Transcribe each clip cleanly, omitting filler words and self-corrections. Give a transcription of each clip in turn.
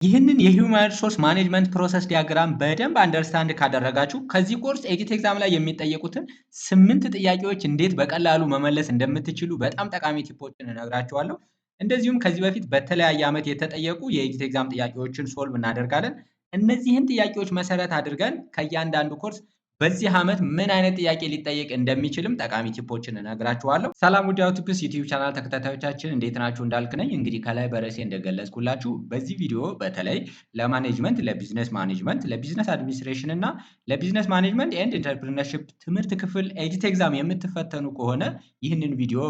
ይህንን የሂውማን ሪሶርስ ማኔጅመንት ፕሮሰስ ዲያግራም በደንብ አንደርስታንድ ካደረጋችሁ ከዚህ ኮርስ ኤግዚት ኤግዛም ላይ የሚጠየቁትን 8 ጥያቄዎች እንዴት በቀላሉ መመለስ እንደምትችሉ በጣም ጠቃሚ ቲፖችን እነግራችኋለሁ። እንደዚሁም ከዚህ በፊት በተለያየ ዓመት የተጠየቁ የኤግዚት ኤግዛም ጥያቄዎችን ሶልቭ እናደርጋለን። እነዚህን ጥያቄዎች መሰረት አድርገን ከእያንዳንዱ ኮርስ በዚህ ዓመት ምን አይነት ጥያቄ ሊጠየቅ እንደሚችልም ጠቃሚ ቲፖችን እነግራችኋለሁ። ሰላም ውድ ሃው ቲፕስ ዩቲዩብ ቻናል ተከታታዮቻችን እንዴት ናችሁ? እንዳልክ ነኝ። እንግዲህ ከላይ በርዕሴ እንደገለጽኩላችሁ በዚህ ቪዲዮ በተለይ ለማኔጅመንት፣ ለቢዝነስ ማኔጅመንት፣ ለቢዝነስ አድሚኒስትሬሽን እና ለቢዝነስ ማኔጅመንት ኤንድ ኢንተርፕሪነርሺፕ ትምህርት ክፍል ኤግዚት ኤግዛም የምትፈተኑ ከሆነ ይህንን ቪዲዮ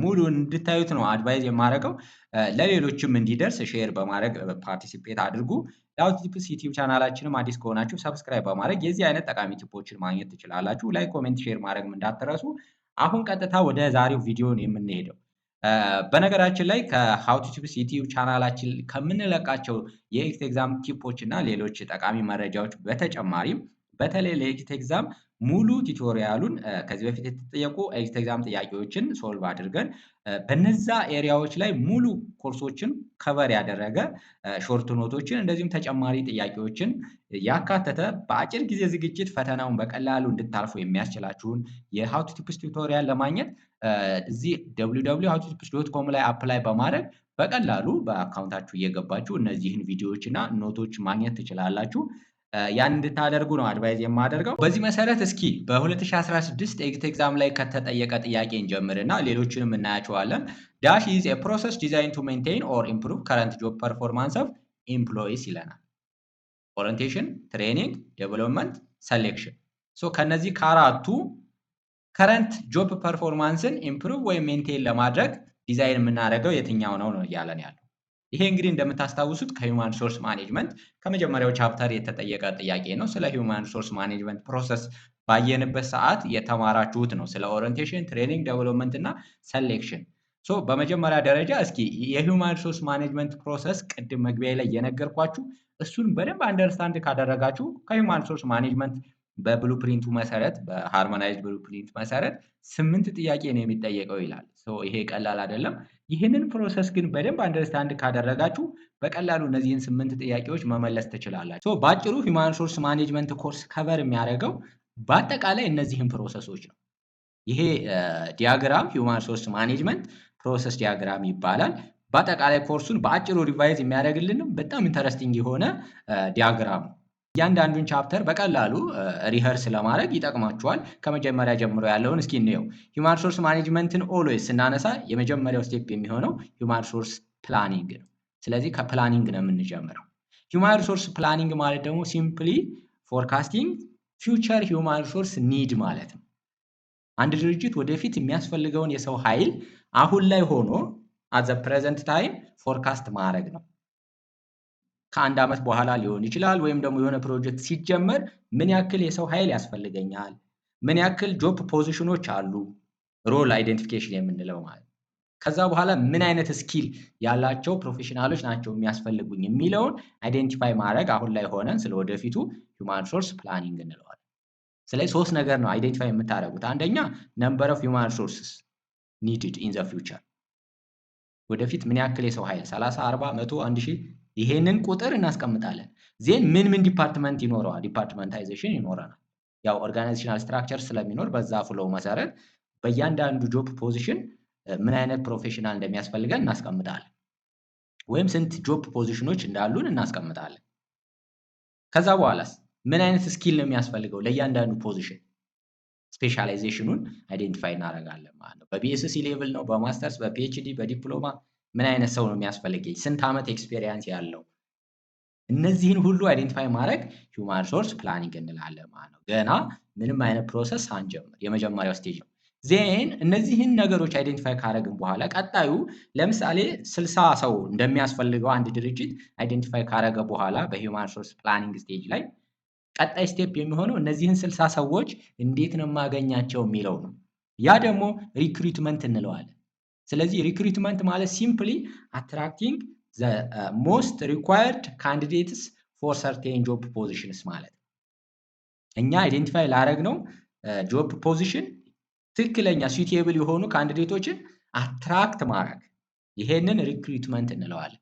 ሙሉ እንድታዩት ነው አድቫይዝ የማደርገው። ለሌሎችም እንዲደርስ ሼር በማድረግ ፓርቲሲፔት አድርጉ። ሃው ቲፕስ ዩቲዩብ ቻናላችንም አዲስ ከሆናችሁ ሰብስክራይብ በማድረግ የዚህ አይነት ጠቃሚ ቲፖችን ማግኘት ትችላላችሁ። ላይክ፣ ኮሜንት፣ ሼር ማድረግም እንዳትረሱ። አሁን ቀጥታ ወደ ዛሬው ቪዲዮ ነው የምንሄደው። በነገራችን ላይ ከሃው ቲፕስ ዩቲዩብ ቻናላችን ከምንለቃቸው የኤግዚት ኤግዛም ቲፖች እና ሌሎች ጠቃሚ መረጃዎች በተጨማሪም በተለይ ለኤግዚት ኤግዛም ሙሉ ቱቶሪያሉን ከዚህ በፊት የተጠየቁ ኤግዚት ኤግዛም ጥያቄዎችን ሶልቭ አድርገን በነዛ ኤሪያዎች ላይ ሙሉ ኮርሶችን ከቨር ያደረገ ሾርት ኖቶችን እንደዚሁም ተጨማሪ ጥያቄዎችን ያካተተ በአጭር ጊዜ ዝግጅት ፈተናውን በቀላሉ እንድታልፉ የሚያስችላችሁን የሃው ቲፕስ ቱቶሪያል ለማግኘት እዚህ www.howtotips.com ላይ አፕላይ በማድረግ በቀላሉ በአካውንታችሁ እየገባችሁ እነዚህን ቪዲዮዎች እና ኖቶች ማግኘት ትችላላችሁ። ያን እንድታደርጉ ነው አድቫይዝ የማደርገው። በዚህ መሰረት እስኪ በ2016 ኤግዚት ኤግዛም ላይ ከተጠየቀ ጥያቄ እንጀምርና ሌሎችንም እናያቸዋለን። ዳሽ ኢዝ ኤ ፕሮሰስ ዲዛይን ቱ ሜንቴን ኦር ኢምፕሩቭ ከረንት ጆብ ፐርፎርማንስ ኦፍ ኤምፕሎይስ ይለናል። ኦሪንቴሽን፣ ትሬኒንግ፣ ዴቨሎፕመንት፣ ሰሌክሽን። ሶ ከነዚህ ከአራቱ ከረንት ጆብ ፐርፎርማንስን ኢምፕሩቭ ወይም ሜንቴን ለማድረግ ዲዛይን የምናደርገው የትኛው ነው እያለን ያለው። ይሄ እንግዲህ እንደምታስታውሱት ከሂውማን ሪሶርስ ማኔጅመንት ከመጀመሪያው ቻፕተር የተጠየቀ ጥያቄ ነው። ስለ ሂውማን ሪሶርስ ማኔጅመንት ፕሮሰስ ባየንበት ሰዓት የተማራችሁት ነው። ስለ ኦሪንቴሽን፣ ትሬኒንግ፣ ዴቨሎፕመንት እና ሰሌክሽን። ሶ በመጀመሪያ ደረጃ እስኪ የሂውማን ሪሶርስ ማኔጅመንት ፕሮሰስ ቅድም መግቢያ ላይ የነገርኳችሁ እሱን በደንብ አንደርስታንድ ካደረጋችሁ ከሂውማን ሪሶርስ ማኔጅመንት በብሉፕሪንቱ መሰረት በሃርሞናይዝድ ብሉፕሪንት መሰረት 8 ጥያቄ ነው የሚጠየቀው ይላል። ይሄ ቀላል አይደለም። ይህንን ፕሮሰስ ግን በደንብ አንደርስታንድ ካደረጋችሁ በቀላሉ እነዚህን 8 ጥያቄዎች መመለስ ትችላላችሁ። በአጭሩ ሂውማን ሪሶርስ ማኔጅመንት ኮርስ ከቨር የሚያደርገው በአጠቃላይ እነዚህን ፕሮሰሶች ነው። ይሄ ዲያግራም ሂውማን ሪሶርስ ማኔጅመንት ፕሮሰስ ዲያግራም ይባላል። በአጠቃላይ ኮርሱን በአጭሩ ሪቫይዝ የሚያደርግልንም በጣም ኢንተረስቲንግ የሆነ ዲያግራም ነው። እያንዳንዱን ቻፕተር በቀላሉ ሪኸርስ ለማድረግ ይጠቅማችኋል። ከመጀመሪያ ጀምሮ ያለውን እስኪ እንየው። ሂውማን ሪሶርስ ማኔጅመንትን ኦልዌይስ ስናነሳ የመጀመሪያው ስቴፕ የሚሆነው ሂውማን ሪሶርስ ፕላኒንግ ነው። ስለዚህ ከፕላኒንግ ነው የምንጀምረው። ሂውማን ሪሶርስ ፕላኒንግ ማለት ደግሞ ሲምፕሊ ፎርካስቲንግ ፊውቸር ሂውማን ሪሶርስ ኒድ ማለት ነው። አንድ ድርጅት ወደፊት የሚያስፈልገውን የሰው ኃይል አሁን ላይ ሆኖ አት ዘ ፕሬዘንት ታይም ፎርካስት ማድረግ ነው። ከአንድ ዓመት በኋላ ሊሆን ይችላል። ወይም ደግሞ የሆነ ፕሮጀክት ሲጀመር ምን ያክል የሰው ኃይል ያስፈልገኛል፣ ምን ያክል ጆብ ፖዚሽኖች አሉ፣ ሮል አይደንቲፊኬሽን የምንለው ማለት ነው። ከዛ በኋላ ምን አይነት ስኪል ያላቸው ፕሮፌሽናሎች ናቸው የሚያስፈልጉኝ የሚለውን አይደንቲፋይ ማድረግ አሁን ላይ ሆነን ስለ ወደፊቱ ሂውማን ሪሶርስ ፕላኒንግ እንለዋለን። ስለዚህ 3 ነገር ነው አይደንቲፋይ የምታደርጉት። አንደኛ ነምበር ኦፍ ሂውማን ሪሶርስስ ኒድድ ኢን ዘ ፊውቸር፣ ወደፊት ምን ያክል የሰው ኃይል 30፣ 40፣ 100፣ 1000 ይሄንን ቁጥር እናስቀምጣለን። ዜን ምን ዲፓርትመንት ይኖረዋል፣ ዲፓርትመንታይዜሽን ይኖረናል። ያው ኦርጋናይዜሽናል ስትራክቸር ስለሚኖር በዛ ፍሎው መሰረት በእያንዳንዱ ጆብ ፖዚሽን ምን አይነት ፕሮፌሽናል እንደሚያስፈልገን እናስቀምጣለን። ወይም ስንት ጆብ ፖዚሽኖች እንዳሉን እናስቀምጣለን። ከዛ በኋላስ ምን አይነት ስኪል ነው የሚያስፈልገው ለእያንዳንዱ ፖዚሽን፣ ስፔሻላይዜሽኑን አይዴንቲፋይ እናደርጋለን ማለት ነው። በቢኤስሲ ሌቭል ነው፣ በማስተርስ፣ በፒኤችዲ፣ በዲፕሎማ ምን አይነት ሰው ነው የሚያስፈልገኝ፣ ስንት ዓመት ኤክስፔሪየንስ ያለው፣ እነዚህን ሁሉ አይዴንቲፋይ ማድረግ ሂውማን ሪሶርስ ፕላኒንግ እንላለን ማለት ነው። ገና ምንም አይነት ፕሮሰስ ሳንጀምር የመጀመሪያው ስቴጅ ነው። ዜን እነዚህን ነገሮች አይዴንቲፋይ ካደረግን በኋላ ቀጣዩ ለምሳሌ 60 ሰው እንደሚያስፈልገው አንድ ድርጅት አይዴንቲፋይ ካደረገ በኋላ በሂውማን ሪሶርስ ፕላኒንግ ስቴጅ ላይ ቀጣይ ስቴፕ የሚሆነው እነዚህን 60 ሰዎች እንዴት ነው የማገኛቸው የሚለው ነው። ያ ደግሞ ሪክሩትመንት እንለዋለን። ስለዚህ ሪክሩትመንት ማለት ሲምፕሊ አትራክቲንግ ዘ ሞስት ሪኳየርድ ካንዲዴትስ ፎር ሰርቴን ጆብ ፖዚሽንስ ማለት ነው። እኛ አይዴንቲፋይ ላደረግነው ጆብ ፖዚሽን ትክክለኛ ሱቴብል የሆኑ ካንዲዴቶችን አትራክት ማድረግ፣ ይሄንን ሪክሩትመንት እንለዋለን።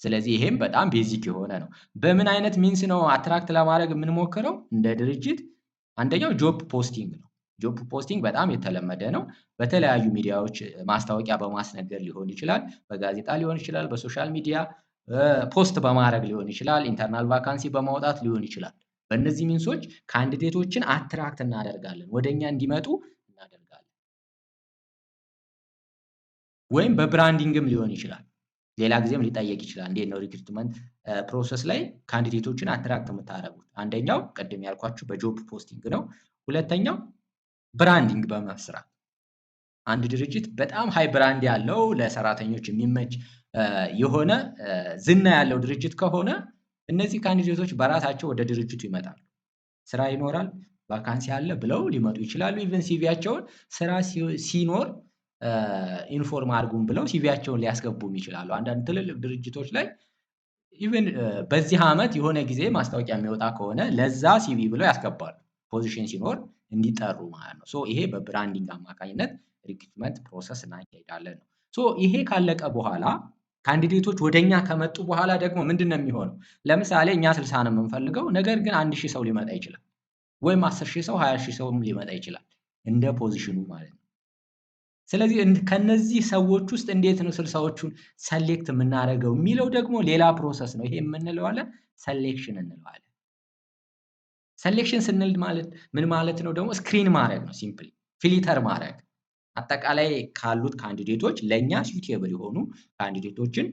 ስለዚህ ይሄም በጣም ቤዚክ የሆነ ነው። በምን አይነት ሚንስ ነው አትራክት ለማድረግ የምንሞክረው? እንደ ድርጅት አንደኛው ጆብ ፖስቲንግ ነው። ጆብ ፖስቲንግ በጣም የተለመደ ነው። በተለያዩ ሚዲያዎች ማስታወቂያ በማስነገር ሊሆን ይችላል፣ በጋዜጣ ሊሆን ይችላል፣ በሶሻል ሚዲያ ፖስት በማድረግ ሊሆን ይችላል፣ ኢንተርናል ቫካንሲ በማውጣት ሊሆን ይችላል። በእነዚህ ሚንሶች ካንዲዴቶችን አትራክት እናደርጋለን፣ ወደኛ እንዲመጡ እናደርጋለን። ወይም በብራንዲንግም ሊሆን ይችላል። ሌላ ጊዜም ሊጠየቅ ይችላል። እንዴት ነው ሪክሩትመንት ፕሮሰስ ላይ ካንዲዴቶችን አትራክት የምታደርጉት? አንደኛው ቅድም ያልኳችሁ በጆብ ፖስቲንግ ነው። ሁለተኛው ብራንዲንግ በመስራት አንድ ድርጅት በጣም ሃይ ብራንድ ያለው ለሰራተኞች የሚመች የሆነ ዝና ያለው ድርጅት ከሆነ እነዚህ ካንዲዴቶች በራሳቸው ወደ ድርጅቱ ይመጣሉ። ስራ ይኖራል፣ ቫካንሲ አለ ብለው ሊመጡ ይችላሉ። ኢቨን ሲቪያቸውን ስራ ሲኖር ኢንፎርም አድርጉም ብለው ሲቪያቸውን ሊያስገቡም ይችላሉ። አንዳንድ ትልልቅ ድርጅቶች ላይ ኢቨን በዚህ ዓመት የሆነ ጊዜ ማስታወቂያ የሚወጣ ከሆነ ለዛ ሲቪ ብለው ያስገባሉ፣ ፖዚሽን ሲኖር እንዲጠሩ ማለት ነው። ሶ ይሄ በብራንዲንግ አማካኝነት ሪክሩትመንት ፕሮሰስ እናካሄዳለን ነው። ሶ ይሄ ካለቀ በኋላ ካንዲዴቶች ወደኛ ከመጡ በኋላ ደግሞ ምንድን ነው የሚሆነው? ለምሳሌ እኛ 60 ነው የምንፈልገው፣ ነገር ግን 1000 ሰው ሊመጣ ይችላል፣ ወይም 10,000 ሰው 20,000 ሰውም ሊመጣ ይችላል፣ እንደ ፖዚሽኑ ማለት ነው። ስለዚህ ከነዚህ ሰዎች ውስጥ እንዴት ነው 60ዎቹን ሰሌክት የምናደርገው የሚለው ደግሞ ሌላ ፕሮሰስ ነው። ይሄ የምንለዋለን ሰሌክሽን እንለዋለን። ሰሌክሽን ስንል ማለት ምን ማለት ነው? ደግሞ ስክሪን ማድረግ ነው። ሲምፕሊ ፊልተር ማድረግ፣ አጠቃላይ ካሉት ካንዲዴቶች ለእኛ ሱቴብል የሆኑ ካንዲዴቶችን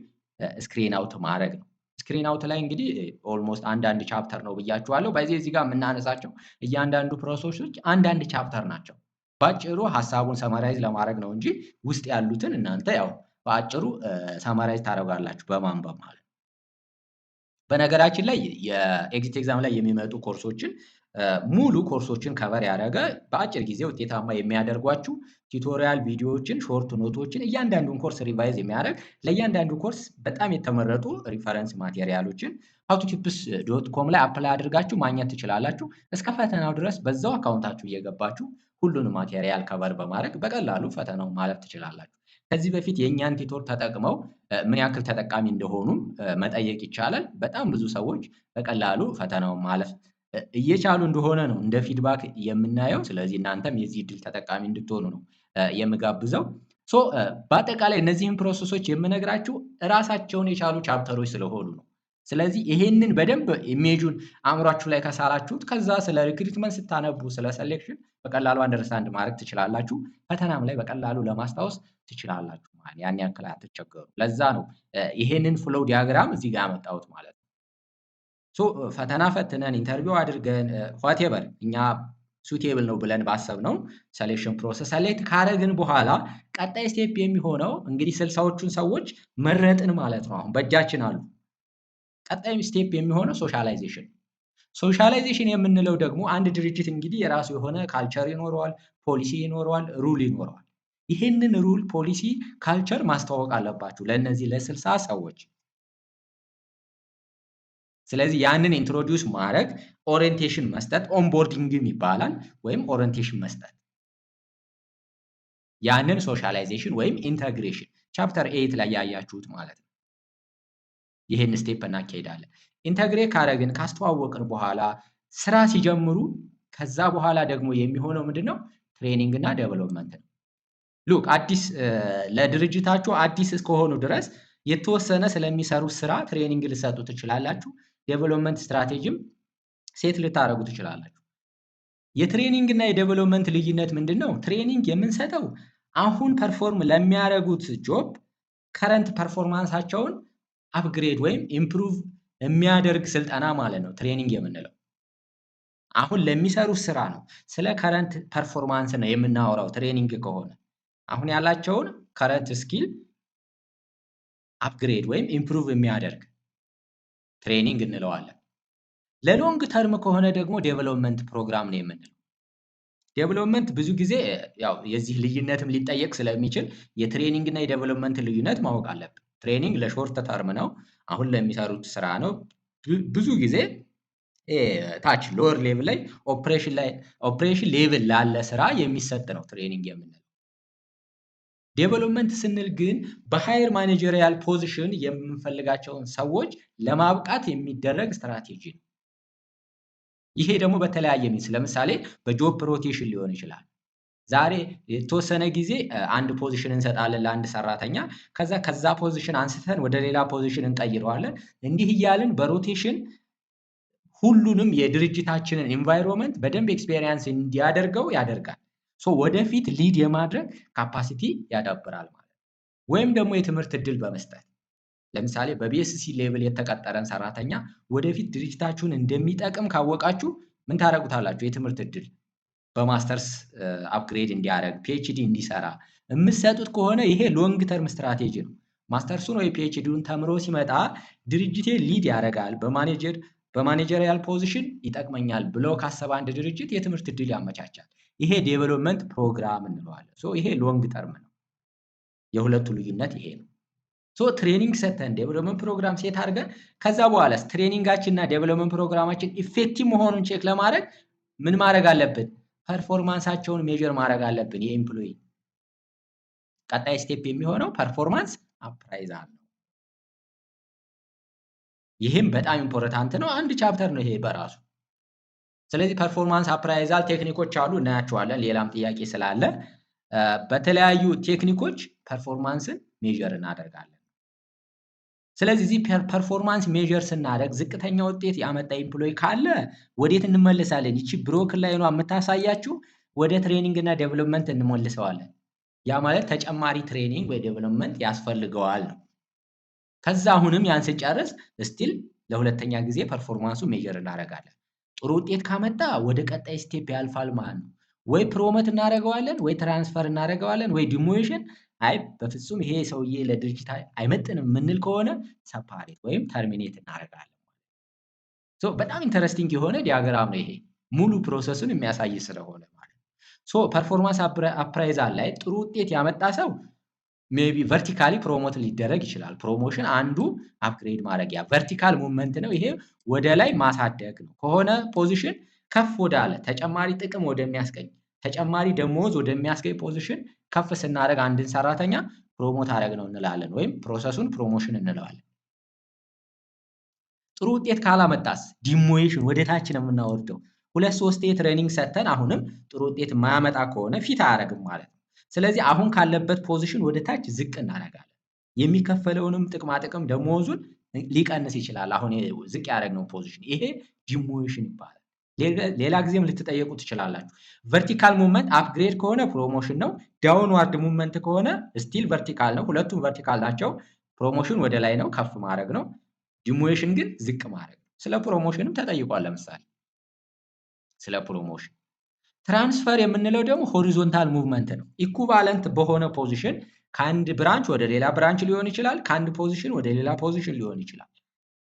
ስክሪን አውት ማድረግ ነው። ስክሪን አውት ላይ እንግዲህ ኦልሞስት አንዳንድ ቻፕተር ነው ብያችኋለሁ። እዚህ ጋር የምናነሳቸው እያንዳንዱ ፕሮሰሶች አንዳንድ ቻፕተር ናቸው። በአጭሩ ሀሳቡን ሰማራይዝ ለማድረግ ነው እንጂ ውስጥ ያሉትን እናንተ ያው በአጭሩ ሰማራይዝ ታደርጋላችሁ በማንበብ ማለት ነው። በነገራችን ላይ የኤግዚት ኤግዛም ላይ የሚመጡ ኮርሶችን ሙሉ ኮርሶችን ከቨር ያደረገ በአጭር ጊዜ ውጤታማ የሚያደርጓችሁ ቱቶሪያል ቪዲዮዎችን፣ ሾርት ኖቶችን፣ እያንዳንዱን ኮርስ ሪቫይዝ የሚያደርግ ለእያንዳንዱ ኮርስ በጣም የተመረጡ ሪፈረንስ ማቴሪያሎችን howtotips.com ላይ አፕላይ አድርጋችሁ ማግኘት ትችላላችሁ። እስከ ፈተናው ድረስ በዛው አካውንታችሁ እየገባችሁ ሁሉንም ማቴሪያል ከቨር በማድረግ በቀላሉ ፈተናውን ማለፍ ትችላላችሁ። ከዚህ በፊት የእኛን ቲቶር ተጠቅመው ምን ያክል ተጠቃሚ እንደሆኑም መጠየቅ ይቻላል። በጣም ብዙ ሰዎች በቀላሉ ፈተናውን ማለፍ እየቻሉ እንደሆነ ነው እንደ ፊድባክ የምናየው። ስለዚህ እናንተም የዚህ እድል ተጠቃሚ እንድትሆኑ ነው የምጋብዘው። በአጠቃላይ እነዚህን ፕሮሰሶች የምነግራችሁ ራሳቸውን የቻሉ ቻፕተሮች ስለሆኑ ነው። ስለዚህ ይሄንን በደንብ ኢሜጁን አእምሯችሁ ላይ ከሳላችሁት ከዛ ስለ ሪክሩትመንት ስታነቡ ስለ ሴሌክሽን በቀላሉ አንደርስታንድ ማድረግ ትችላላችሁ። ፈተናም ላይ በቀላሉ ለማስታወስ ትችላላችሁ ማለት ያን ያክል አትቸገሩ። ለዛ ነው ይሄንን ፍሎው ዲያግራም እዚህ ጋር ያመጣሁት ማለት ነው። ፈተና ፈትነን ኢንተርቪው አድርገን ዋቴቨር እኛ ሱቴብል ነው ብለን ባሰብነው ሴሌክሽን ፕሮሰስ ሰሌክት ካረግን በኋላ ቀጣይ ስቴፕ የሚሆነው እንግዲህ 60ዎቹን ሰዎች መረጥን ማለት ነው። አሁን በእጃችን አሉ። ቀጣይ ስቴፕ የሚሆነው ሶሻላይዜሽን። ሶሻላይዜሽን የምንለው ደግሞ አንድ ድርጅት እንግዲህ የራሱ የሆነ ካልቸር ይኖረዋል፣ ፖሊሲ ይኖረዋል፣ ሩል ይኖረዋል። ይህንን ሩል፣ ፖሊሲ፣ ካልቸር ማስተዋወቅ አለባችሁ ለእነዚህ ለ60 ሰዎች። ስለዚህ ያንን ኢንትሮዲውስ ማድረግ፣ ኦሪየንቴሽን መስጠት፣ ኦንቦርዲንግም ይባላል ወይም ኦሪየንቴሽን መስጠት። ያንን ሶሻላይዜሽን ወይም ኢንተግሬሽን ቻፕተር 8 ላይ ያያችሁት ማለት ነው። ይሄን ስቴፕ እናካሄዳለን። ኢንተግሬት ካረግን ካስተዋወቅን በኋላ ስራ ሲጀምሩ ከዛ በኋላ ደግሞ የሚሆነው ምንድነው? ትሬኒንግ እና ዴቨሎፕመንት ነው። ሉክ አዲስ ለድርጅታችሁ አዲስ እስከሆኑ ድረስ የተወሰነ ስለሚሰሩት ስራ ትሬኒንግ ልሰጡ ትችላላችሁ። ዴቨሎፕመንት ስትራቴጂም ሴት ልታደርጉ ትችላላችሁ። የትሬኒንግ እና የዴቨሎፕመንት ልዩነት ምንድነው? ትሬኒንግ የምንሰጠው አሁን ፐርፎርም ለሚያደርጉት ጆብ ከረንት ፐርፎርማንሳቸውን አፕግሬድ ወይም ኢምፕሩቭ የሚያደርግ ስልጠና ማለት ነው ትሬኒንግ የምንለው። አሁን ለሚሰሩት ስራ ነው። ስለ ከረንት ፐርፎርማንስ ነው የምናወራው ትሬኒንግ ከሆነ አሁን ያላቸውን ከረንት ስኪል አፕግሬድ ወይም ኢምፕሩቭ የሚያደርግ ትሬኒንግ እንለዋለን። ለሎንግ ተርም ከሆነ ደግሞ ዴቨሎፕመንት ፕሮግራም ነው የምንለው። ዴቨሎፕመንት ብዙ ጊዜ ያው የዚህ ልዩነትም ሊጠየቅ ስለሚችል የትሬኒንግ እና የዴቨሎፕመንት ልዩነት ማወቅ አለብን። ትሬኒንግ ለሾርት ተርም ነው፣ አሁን ለሚሰሩት ስራ ነው። ብዙ ጊዜ ታች ሎወር ሌቭል ላይ ኦፕሬሽን ሌቭል ላለ ስራ የሚሰጥ ነው ትሬኒንግ የምንለው። ዴቨሎፕመንት ስንል ግን በሃየር ማኔጀሪያል ፖዚሽን የምንፈልጋቸውን ሰዎች ለማብቃት የሚደረግ ስትራቴጂ ነው። ይሄ ደግሞ በተለያየ ሚንስ ለምሳሌ በጆብ ሮቴሽን ሊሆን ይችላል። ዛሬ የተወሰነ ጊዜ አንድ ፖዚሽን እንሰጣለን ለአንድ ሰራተኛ፣ ከዛ ፖዚሽን አንስተን ወደ ሌላ ፖዚሽን እንቀይረዋለን። እንዲህ እያልን በሮቴሽን ሁሉንም የድርጅታችንን ኢንቫይሮንመንት በደንብ ኤክስፔሪየንስ እንዲያደርገው ያደርጋል። ወደፊት ሊድ የማድረግ ካፓሲቲ ያዳብራል ማለት። ወይም ደግሞ የትምህርት እድል በመስጠት ለምሳሌ በቢኤስሲ ሌቭል የተቀጠረን ሰራተኛ ወደፊት ድርጅታችሁን እንደሚጠቅም ካወቃችሁ ምን ታደርጉታላችሁ? የትምህርት እድል በማስተርስ አፕግሬድ እንዲያደርግ ፒኤችዲ እንዲሰራ የምትሰጡት ከሆነ ይሄ ሎንግ ተርም ስትራቴጂ ነው። ማስተርሱን ወይ ፒኤችዲውን ተምሮ ሲመጣ ድርጅቴ ሊድ ያደርጋል፣ በማኔጀሪያል ፖዚሽን ይጠቅመኛል ብሎ ካሰበ አንድ ድርጅት የትምህርት እድል ያመቻቻል። ይሄ ዴቨሎፕመንት ፕሮግራም እንለዋለን። ይሄ ሎንግ ተርም ነው። የሁለቱ ልዩነት ይሄ ነው። ትሬኒንግ ሰተን ዴቨሎፕመንት ፕሮግራም ሴት አድርገን ከዛ በኋላ ትሬኒንጋችንና ዴቨሎፕመንት ፕሮግራማችን ኢፌክቲቭ መሆኑን ቼክ ለማድረግ ምን ማድረግ አለብን? ፐርፎርማንሳቸውን ሜጀር ማድረግ አለብን። የኤምፕሎይ ቀጣይ ስቴፕ የሚሆነው ፐርፎርማንስ አፕራይዛል ነው። ይህም በጣም ኢምፖርታንት ነው። አንድ ቻፕተር ነው ይሄ በራሱ። ስለዚህ ፐርፎርማንስ አፕራይዛል ቴክኒኮች አሉ፣ እናያቸዋለን። ሌላም ጥያቄ ስላለ በተለያዩ ቴክኒኮች ፐርፎርማንስን ሜጀር እናደርጋለን። ስለዚህ እዚህ ፐርፎርማንስ ሜጀር ስናደርግ ዝቅተኛ ውጤት ያመጣ ኤምፕሎይ ካለ ወዴት እንመልሳለን? ይቺ ብሮክን ላይ ነው የምታሳያችሁ። ወደ ትሬኒንግ እና ዴቨሎፕመንት እንመልሰዋለን። ያ ማለት ተጨማሪ ትሬኒንግ ወይ ዴቨሎፕመንት ያስፈልገዋል ነው። ከዛ አሁንም ያን ስንጨርስ ስቲል ለሁለተኛ ጊዜ ፐርፎርማንሱ ሜጀር እናደርጋለን። ጥሩ ውጤት ካመጣ ወደ ቀጣይ ስቴፕ ያልፋል ማለት ነው። ወይ ፕሮሞት እናደርገዋለን፣ ወይ ትራንስፈር እናደርገዋለን፣ ወይ ዲሞሽን። አይ በፍጹም ይሄ ሰውዬ ለድርጅት አይመጥንም የምንል ከሆነ ሰፓሬት ወይም ተርሚኔት እናደርጋለን። በጣም ኢንተረስቲንግ የሆነ ዲያግራም ነው ይሄ፣ ሙሉ ፕሮሰሱን የሚያሳይ ስለሆነ ማለት ነው። ፐርፎርማንስ አፕራይዛል ላይ ጥሩ ውጤት ያመጣ ሰው ሜቢ ቨርቲካሊ ፕሮሞት ሊደረግ ይችላል። ፕሮሞሽን አንዱ አፕግሬድ ማድረጊያ ቨርቲካል ሙቭመንት ነው። ይሄ ወደ ላይ ማሳደግ ነው። ከሆነ ፖዚሽን ከፍ ወዳለ ተጨማሪ ጥቅም ወደሚያስገኝ ተጨማሪ ደሞዝ ወደሚያስገኝ ፖዚሽን ከፍ ስናደርግ አንድን ሰራተኛ ፕሮሞት አደረግ ነው እንላለን፣ ወይም ፕሮሰሱን ፕሮሞሽን እንለዋለን። ጥሩ ውጤት ካላመጣስ ዲሞሽን ወደ ታች ነው የምናወርደው። 2-3 ትሬኒንግ ሰተን አሁንም ጥሩ ውጤት የማያመጣ ከሆነ ፊት አያደርግም ማለት ነው። ስለዚህ አሁን ካለበት ፖዚሽን ወደ ታች ዝቅ እናደርጋለን። የሚከፈለውንም ጥቅማ ጥቅም ደሞዙን ሊቀንስ ይችላል። አሁን ዝቅ ያደረግነው ፖዚሽን ይሄ ዲሞሽን ይባላል። ሌላ ጊዜም ልትጠየቁ ትችላላችሁ። ቨርቲካል ሙቭመንት አፕግሬድ ከሆነ ፕሮሞሽን ነው። ዳውንዋርድ ሙቭመንት ከሆነ ስቲል ቨርቲካል ነው። ሁለቱም ቨርቲካል ናቸው። ፕሮሞሽን ወደ ላይ ነው፣ ከፍ ማድረግ ነው። ዲሞሽን ግን ዝቅ ማድረግ ነው። ስለ ፕሮሞሽንም ተጠይቋል። ለምሳሌ ስለ ፕሮሞሽን ትራንስፈር የምንለው ደግሞ ሆሪዞንታል ሙቭመንት ነው። ኢኩቫለንት በሆነ ፖዚሽን ከአንድ ብራንች ወደ ሌላ ብራንች ሊሆን ይችላል። ከአንድ ፖዚሽን ወደ ሌላ ፖዚሽን ሊሆን ይችላል።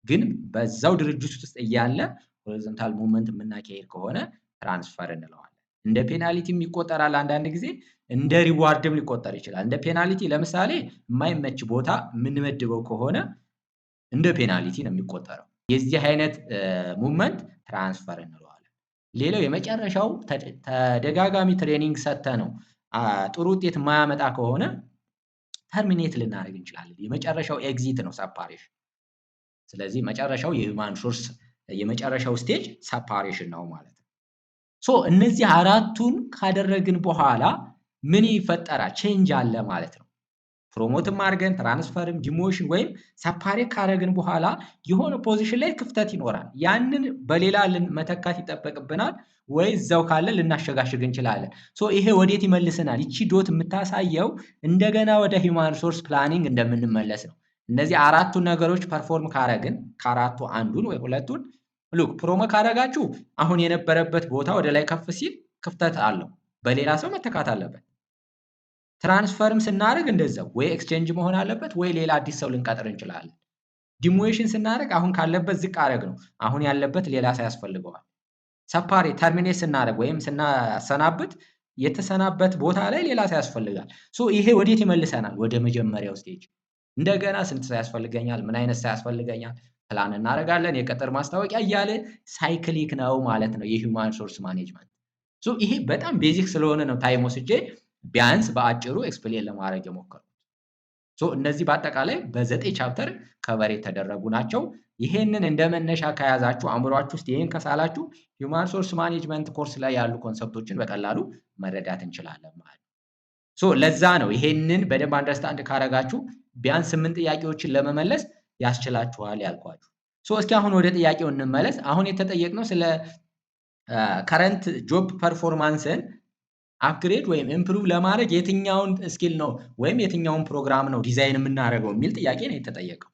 ግን በዛው ድርጅት ውስጥ እያለ ሆሪዞንታል ሙቭመንት የምናካሄድ ከሆነ ትራንስፈር እንለዋለን። እንደ ፔናልቲም ይቆጠራል። አንዳንድ ጊዜ እንደ ሪዋርድም ሊቆጠር ይችላል። እንደ ፔናልቲ ለምሳሌ የማይመች ቦታ የምንመድበው ከሆነ እንደ ፔናልቲ ነው የሚቆጠረው። የዚህ አይነት ሙቭመንት ትራንስፈር እንለዋለን። ሌላው የመጨረሻው ተደጋጋሚ ትሬኒንግ ሰተ ነው ጥሩ ውጤት የማያመጣ ከሆነ ተርሚኔት ልናደርግ እንችላለን። የመጨረሻው ኤግዚት ነው ሰፓሬሽን። ስለዚህ መጨረሻው የሂውማን ሪሶርስ የመጨረሻው ስቴጅ ሰፓሬሽን ነው ማለት ነው። እነዚህ አራቱን ካደረግን በኋላ ምን ይፈጠራል? ቼንጅ አለ ማለት ነው። ፕሮሞትም አድርገን ትራንስፈርም ዲሞሽን ወይም ሰፓሬት ካደረግን በኋላ የሆነ ፖዚሽን ላይ ክፍተት ይኖራል። ያንን በሌላ መተካት ይጠበቅብናል፣ ወይ እዛው ካለ ልናሸጋሽግ እንችላለን። ይሄ ወዴት ይመልሰናል? ይቺ ዶት የምታሳየው እንደገና ወደ ሂውማን ሪሶርስ ፕላኒንግ እንደምንመለስ ነው። እነዚህ አራቱን ነገሮች ፐርፎርም ካረግን ከአራቱ አንዱን ወይ ሁለቱን ሉክ ፕሮሞ ካረጋችሁ አሁን የነበረበት ቦታ ወደ ላይ ከፍ ሲል ክፍተት አለው፣ በሌላ ሰው መተካት አለበት። ትራንስፈርም ስናደርግ እንደዛው ወይ ኤክስቼንጅ መሆን አለበት ወይ ሌላ አዲስ ሰው ልንቀጥር እንችላለን። ዲሞሽን ስናደርግ አሁን ካለበት ዝቅ አደረግ ነው፣ አሁን ያለበት ሌላ ሰው ያስፈልገዋል። ሰፓሬት ተርሚኔት ስናደርግ ወይም ስናሰናብት የተሰናበት ቦታ ላይ ሌላ ሰው ያስፈልጋል። ይሄ ወዴት ይመልሰናል? ወደ መጀመሪያው ስቴጅ። እንደገና ስንት ሰው ያስፈልገኛል? ምን አይነት ሰው ያስፈልገኛል? ፕላን እናደርጋለን፣ የቅጥር ማስታወቂያ እያለ ሳይክሊክ ነው ማለት ነው የሂውማን ሪሶርስ ማኔጅመንት። ይሄ በጣም ቤዚክ ስለሆነ ነው ታይም ወስጄ ቢያንስ በአጭሩ ኤክስፕሌን ለማድረግ የሞከርኩት። እነዚህ በአጠቃላይ በ9 ቻፕተር ከቨር የተደረጉ ናቸው። ይሄንን እንደ መነሻ ከያዛችሁ አእምሯችሁ ውስጥ ይሄን ከሳላችሁ ሂውማን ሪሶርስ ማኔጅመንት ኮርስ ላይ ያሉ ኮንሰፕቶችን በቀላሉ መረዳት እንችላለን ማለት ነው። ለዛ ነው ይሄንን በደንብ አንደርስታንድ ካረጋችሁ ቢያንስ 8 ጥያቄዎችን ለመመለስ ያስችላችኋል ያልኳችሁ። እስኪ አሁን ወደ ጥያቄው እንመለስ። አሁን የተጠየቅነው ስለ ከረንት ጆብ ፐርፎርማንስን አፕግሬድ ወይም ኢምፕሩቭ ለማድረግ የትኛውን ስኪል ነው ወይም የትኛውን ፕሮግራም ነው ዲዛይን የምናደርገው የሚል ጥያቄ ነው የተጠየቀው።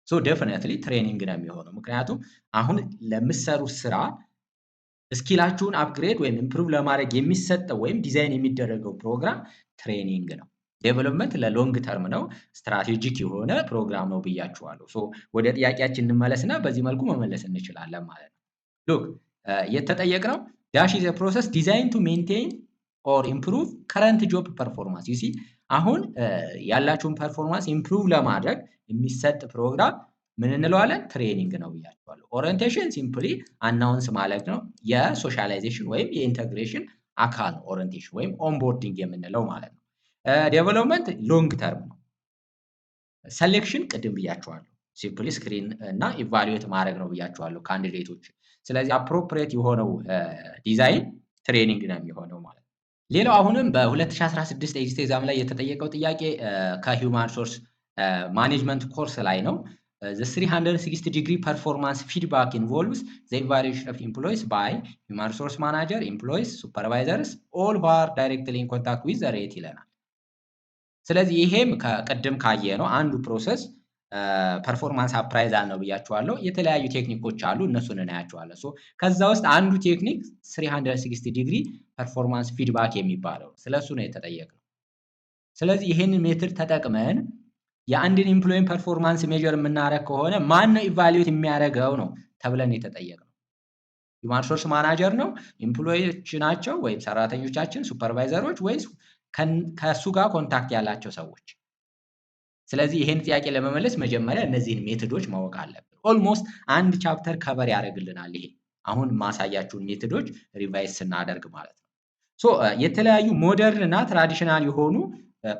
ዴፊኒትሊ ትሬኒንግ ነው የሚሆነው። ምክንያቱም አሁን ለምትሰሩት ስራ ስኪላችሁን አፕግሬድ ወይም ኢምፕሩቭ ለማድረግ የሚሰጠው ወይም ዲዛይን የሚደረገው ፕሮግራም ትሬኒንግ ነው። ዴቨሎፕመንት ለሎንግ ተርም ነው፣ ስትራቴጂክ የሆነ ፕሮግራም ነው ብያችኋለሁ። ወደ ጥያቄያችን እንመለስና በዚህ መልኩ መመለስ እንችላለን ማለት ነው። ሉክ የተጠየቅነው ዳሽ ኢዝ ፕሮሰስ ዲዛይን ቱ ሜንቴን ኦር ኢምፕሩቭ ከረንት ጆብ ፐርፎርማንስ። ዩ ሲ አሁን ያላችሁን ፐርፎርማንስ ኢምፕሩቭ ለማድረግ የሚሰጥ ፕሮግራም ምን እንለዋለን? ትሬኒንግ ነው ብያችኋለሁ። ኦሪየንቴሽን ሲምፕሊ አናውንስ ማለት ነው። የሶሻላይዜሽን ወይም የኢንተግሬሽን አካል ነው ኦሪየንቴሽን ወይም ኦንቦርዲንግ የምንለው ማለት ነው። ዴቨሎፕመንት ሎንግ ተርም ነው። ሴሌክሽን ቅድም ብያችኋለሁ። ሲምፕሊ ስክሪን እና ኢቫሉዌት ማድረግ ነው ብያችኋለሁ ካንዲዴቶች። ስለዚህ አፕሮፕሪየት የሆነው ዲዛይን ትሬኒንግ ነው የሚሆነው ማለት ነው። ሌላው አሁንም በ2016 ኤግዚት ኤግዛም ላይ የተጠየቀው ጥያቄ ከሂውማን ሪሶርስ ማኔጅመንት ኮርስ ላይ ነው። The 360 degree performance feedback involves the evaluation of employees by human resource manager, employees, supervisors, all who are directly in contact with the rate ይለናል። ስለዚህ ይሄም ከቅድም ካየ ነው አንዱ ፕሮሰስ ፐርፎርማንስ አፕራይዛል ነው ብያችኋለሁ። የተለያዩ ቴክኒኮች አሉ፣ እነሱን እናያቸዋለን። ከዛ ውስጥ አንዱ ቴክኒክ 360 ዲግሪ ፐርፎርማንስ ፊድባክ የሚባለው ስለሱ ነው የተጠየቅነው። ስለዚህ ይሄንን ሜትድ ተጠቅመን የአንድን ኢምፕሎይን ፐርፎርማንስ ሜጀር የምናደርግ ከሆነ ማን ነው ኢቫሉዌት የሚያደርገው ነው ተብለን የተጠየቅነው። ሂውማን ሪሶርስ ማናጀር ነው? ኢምፕሎይዎች ናቸው ወይም ሰራተኞቻችን፣ ሱፐርቫይዘሮች ወይስ ከሱ ጋር ኮንታክት ያላቸው ሰዎች? ስለዚህ ይሄን ጥያቄ ለመመለስ መጀመሪያ እነዚህን ሜቶዶች ማወቅ አለብን። ኦልሞስት አንድ ቻፕተር ከቨር ያደርግልናል ይሄ አሁን ማሳያችሁን ሜቶዶች ሪቫይዝ ስናደርግ ማለት ነው። የተለያዩ ሞደርን እና ትራዲሽናል የሆኑ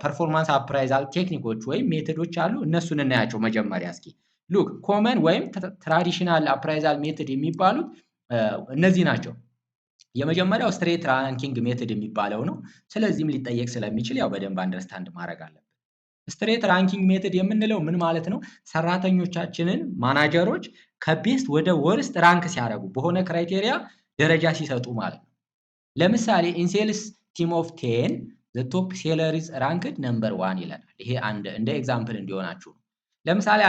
ፐርፎርማንስ አፕራይዛል ቴክኒኮች ወይም ሜቶዶች አሉ። እነሱን እናያቸው መጀመሪያ እስኪ። ሉክ ኮመን ወይም ትራዲሽናል አፕራይዛል ሜቶድ የሚባሉት እነዚህ ናቸው። የመጀመሪያው ስትሬት ራንኪንግ ሜቶድ የሚባለው ነው። ስለዚህም ሊጠየቅ ስለሚችል ያው በደንብ አንደርስታንድ ማድረግ አለብን። ስትሬት ራንኪንግ ሜቶድ የምንለው ምን ማለት ነው? ሰራተኞቻችንን ማናጀሮች ከቤስት ወደ ወርስት ራንክ ሲያደርጉ በሆነ ክራይቴሪያ ደረጃ ሲሰጡ ማለት ነው። ለምሳሌ ኢንሴልስ ቲም ኦፍ 10 the top seller is ranked number 1 ይለናል። ይሄ እንደ ኤግዛምፕል እንዲሆናችሁ ነው። ለምሳሌ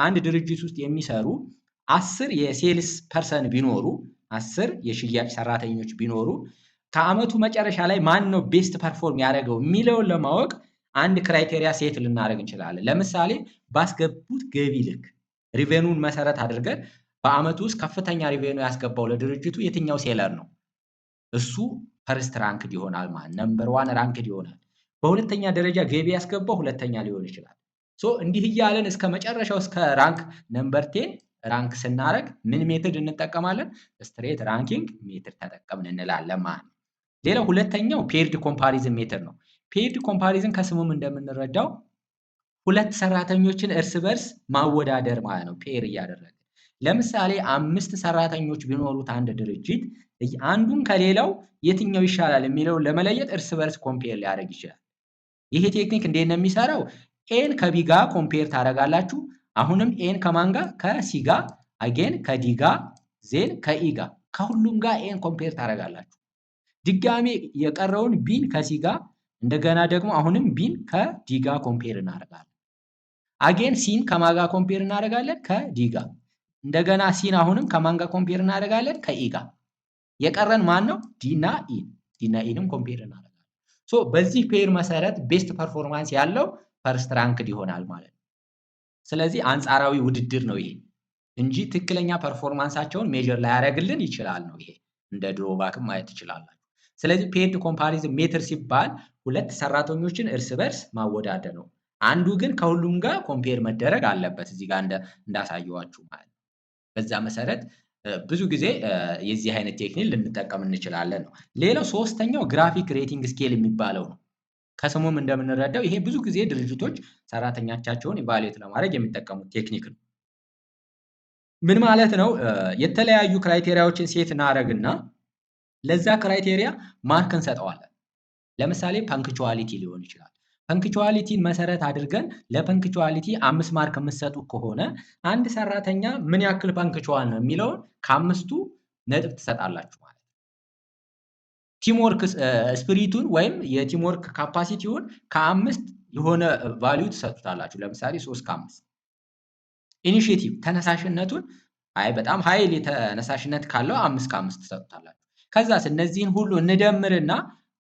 አንድ ድርጅት ውስጥ የሚሰሩ 10 የሴልስ ፐርሰን ቢኖሩ 10 የሽያጭ ሰራተኞች ቢኖሩ ከአመቱ መጨረሻ ላይ ማን ነው ቤስት ፐርፎርም ያደረገው የሚለውን ለማወቅ አንድ ክራይቴሪያ ሴት ልናደርግ እንችላለን። ለምሳሌ ባስገቡት ገቢ ልክ ሪቬኑን መሰረት አድርገን በአመቱ ውስጥ ከፍተኛ ሪቬኑ ያስገባው ለድርጅቱ የትኛው ሴለር ነው? እሱ ፈርስት ራንክድ ይሆናል ማለት ነምበር 1 ራንክድ ይሆናል። በሁለተኛ ደረጃ ገቢ ያስገባው ሁለተኛ ሊሆን ይችላል። እንዲህ እያለን እስከ መጨረሻው እስከ ራንክ ነምበር 10 ራንክ ስናደርግ ምን ሜትድ እንጠቀማለን? ስትሬት ራንኪንግ ሜትድ ተጠቀምን እንላለን ማለት ነው። ሌላው ሁለተኛው ፔርድ ኮምፓሪዝን ሜትድ ነው። ፔርድ ኮምፓሪዝን ከስሙም እንደምንረዳው ሁለት ሰራተኞችን እርስ በርስ ማወዳደር ማለት ነው። ፔር እያደረገ ለምሳሌ 5 ሰራተኞች ቢኖሩት አንድ ድርጅት አንዱን ከሌላው የትኛው ይሻላል የሚለውን ለመለየት እርስ በርስ ኮምፔር ሊያደርግ ይችላል። ይሄ ቴክኒክ እንዴት ነው የሚሰራው? ኤን ከቢ ጋር ኮምፔር ታደርጋላችሁ። አሁንም ኤን ከማን ጋር? ከሲ ጋር፣ አጌን ከዲ ጋር፣ ዜን ከኢ ጋር፣ ከሁሉም ጋር ኤን ኮምፔር ታደርጋላችሁ። ድጋሜ የቀረውን ቢን ከሲ ጋር፣ እንደገና ደግሞ አሁንም ቢን ከዲ ጋር ኮምፔር እናደርጋለን። አጌን ሲን ከማን ጋር ኮምፔር እናደርጋለን? ከዲ ጋር። እንደገና ሲን አሁንም ከማን ጋር ኮምፔር እናደርጋለን? ከኢ ጋር። የቀረን ማን ነው? ዲና ኢ። ዲና ኢንም ኮምፔር እናደርጋለን። በዚህ ፔር መሰረት ቤስት ፐርፎርማንስ ያለው ፈርስት ራንክድ ይሆናል ማለት ነው። ስለዚህ አንጻራዊ ውድድር ነው ይሄ እንጂ ትክክለኛ ፐርፎርማንሳቸውን ሜጀር ላይ ያደርግልን ይችላል ነው። ይሄ እንደ ድሮባክም ማየት ትችላላችሁ። ስለዚህ ፔርድ ኮምፓሪዝን ሜትር ሲባል ሁለት ሰራተኞችን እርስ በርስ ማወዳደር ነው። አንዱ ግን ከሁሉም ጋር ኮምፔር መደረግ አለበት እዚህ ጋር እንዳሳየዋችሁ ማለት ነው። በዛ መሰረት ብዙ ጊዜ የዚህ አይነት ቴክኒክ ልንጠቀም እንችላለን ነው። ሌላው ሶስተኛው ግራፊክ ሬቲንግ ስኬል የሚባለው ነው። ከስሙም እንደምንረዳው ይሄ ብዙ ጊዜ ድርጅቶች ሰራተኞቻቸውን ኢቫሉዌት ለማድረግ የሚጠቀሙት ቴክኒክ ነው። ምን ማለት ነው? የተለያዩ ክራይቴሪያዎችን ሴት እናደርግና ለዛ ክራይቴሪያ ማርክ እንሰጠዋለን። ለምሳሌ ፐንክቹዋሊቲ ሊሆን ይችላል። ፐንክቹዋሊቲን መሰረት አድርገን ለፐንክቹዋሊቲ 5 ማርክ የምትሰጡ ከሆነ አንድ ሰራተኛ ምን ያክል ፐንክቹዋል ነው የሚለውን ከአምስቱ ነጥብ ትሰጣላችሁ ማለት ነው። ቲምወርክ ስፒሪቱን ወይም የቲምወርክ ካፓሲቲውን ከ5 የሆነ ቫልዩ ትሰጡታላችሁ። ለምሳሌ 3 ከ5። ኢኒሺዬቲቭ ተነሳሽነቱን በጣም ኃይል ተነሳሽነት ካለው 5 ከ5 ትሰጡታላችሁ። ከዛስ እነዚህን ሁሉ እንደምርና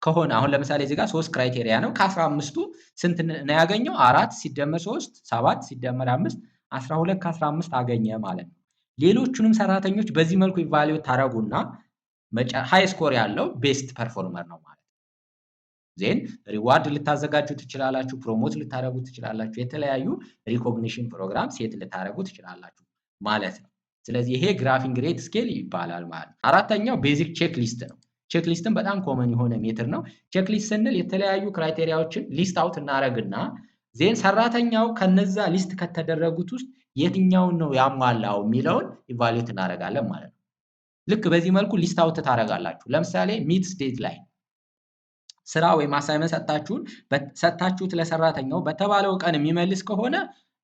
ከሆነ አሁን ለምሳሌ እዚህ ጋር 3 ክራይቴሪያ ነው። ከ15ቱ ስንት ነው ያገኘው? 4 ሲደመር 3 7 ሲደመር 5 12 ከ15 አገኘ ማለት ነው። ሌሎቹንም ሰራተኞች በዚህ መልኩ ኢቫሉዌት ታደርጉና ሃይ ስኮር ያለው ቤስት ፐርፎርመር ነው ማለት ነው። ዜን ሪዋርድ ልታዘጋጁ ትችላላችሁ፣ ፕሮሞት ልታደርጉ ትችላላችሁ፣ የተለያዩ ሪኮግኒሽን ፕሮግራም ሴት ልታደርጉ ትችላላችሁ ማለት ነው። ስለዚህ ይሄ ግራፊንግ ሬት ስኬል ይባላል ማለት ነው። አራተኛው ቤዚክ ቼክ ሊስት ነው። ቼክ ሊስትም በጣም ኮመን የሆነ ሜትር ነው። ቼክ ሊስት ስንል የተለያዩ ክራይቴሪያዎችን ሊስት አውት እናደርግና ዜን ሰራተኛው ከነዛ ሊስት ከተደረጉት ውስጥ የትኛውን ነው ያሟላው የሚለውን ኢቫሉዌት እናደርጋለን ማለት ነው። ልክ በዚህ መልኩ ሊስት አውት ታደርጋላችሁ። ለምሳሌ ሚትስ ዴድላይን ስራ ወይም አሳይመንት ሰጣችሁት ለሰራተኛው በተባለው ቀን የሚመልስ ከሆነ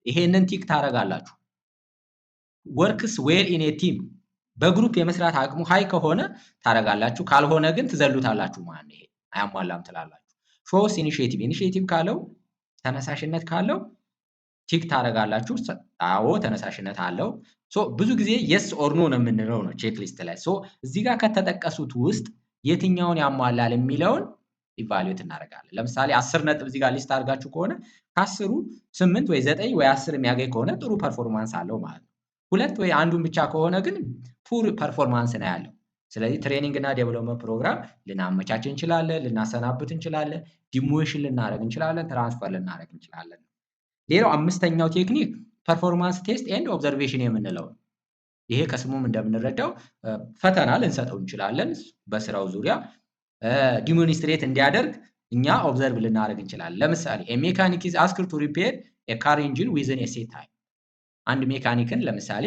ይሄንን ቲክ ታደርጋላችሁ። ወርክስ ዌል ኢን ኤ ቲም በግሩፕ የመስራት አቅሙ ሃይ ከሆነ ታደርጋላችሁ፣ ካልሆነ ግን ትዘሉታላችሁ ማለት ነው። ይሄ አያሟላም ትላላችሁ። ሾውስ ኢኒሺዬቲቭ ካለው ተነሳሽነት ካለው ቲክ ታደርጋላችሁ። አዎ ተነሳሽነት አለው። ብዙ ጊዜ የስ ኦር ኖ ነው የምንለው ነው ቼክ ሊስት ላይ። እዚህ ጋር ከተጠቀሱት ውስጥ የትኛውን ያሟላል የሚለውን ኢቫሉዌት እናደርጋለን። ለምሳሌ 10 ነጥብ እዚህ ጋር ሊስት አድርጋችሁ ከሆነ ከ10ሩ 8 ወይ 9 ወይ 10 የሚያገኝ ከሆነ ጥሩ ፐርፎርማንስ አለው ማለት ነው። 2 ወይ አንዱን ብቻ ከሆነ ግን ፑር ፐርፎርማንስ ነው ያለው። ስለዚህ ትሬኒንግ እና ዴቨሎፕመንት ፕሮግራም ልናመቻች እንችላለን፣ ልናሰናብት እንችላለን፣ ዲሞሽን ልናደርግ እንችላለን፣ ትራንስፈር ልናደርግ እንችላለን። ሌላው አምስተኛው ቴክኒክ ፐርፎርማንስ ቴስት ኤንድ ኦብዘርቬሽን የምንለው ነው። ይሄ ከስሙም እንደምንረዳው ፈተና ልንሰጠው እንችላለን። በስራው ዙሪያ ዲሞንስትሬት እንዲያደርግ እኛ ኦብዘርቭ ልናደርግ እንችላለን። ለምሳሌ ሜካኒክ ኢዝ አስክድ ቱ ሪፔር ኤ ካር ኢንጂን ዊዝን ኤ ሴት ታይም። አንድ ሜካኒክን ለምሳሌ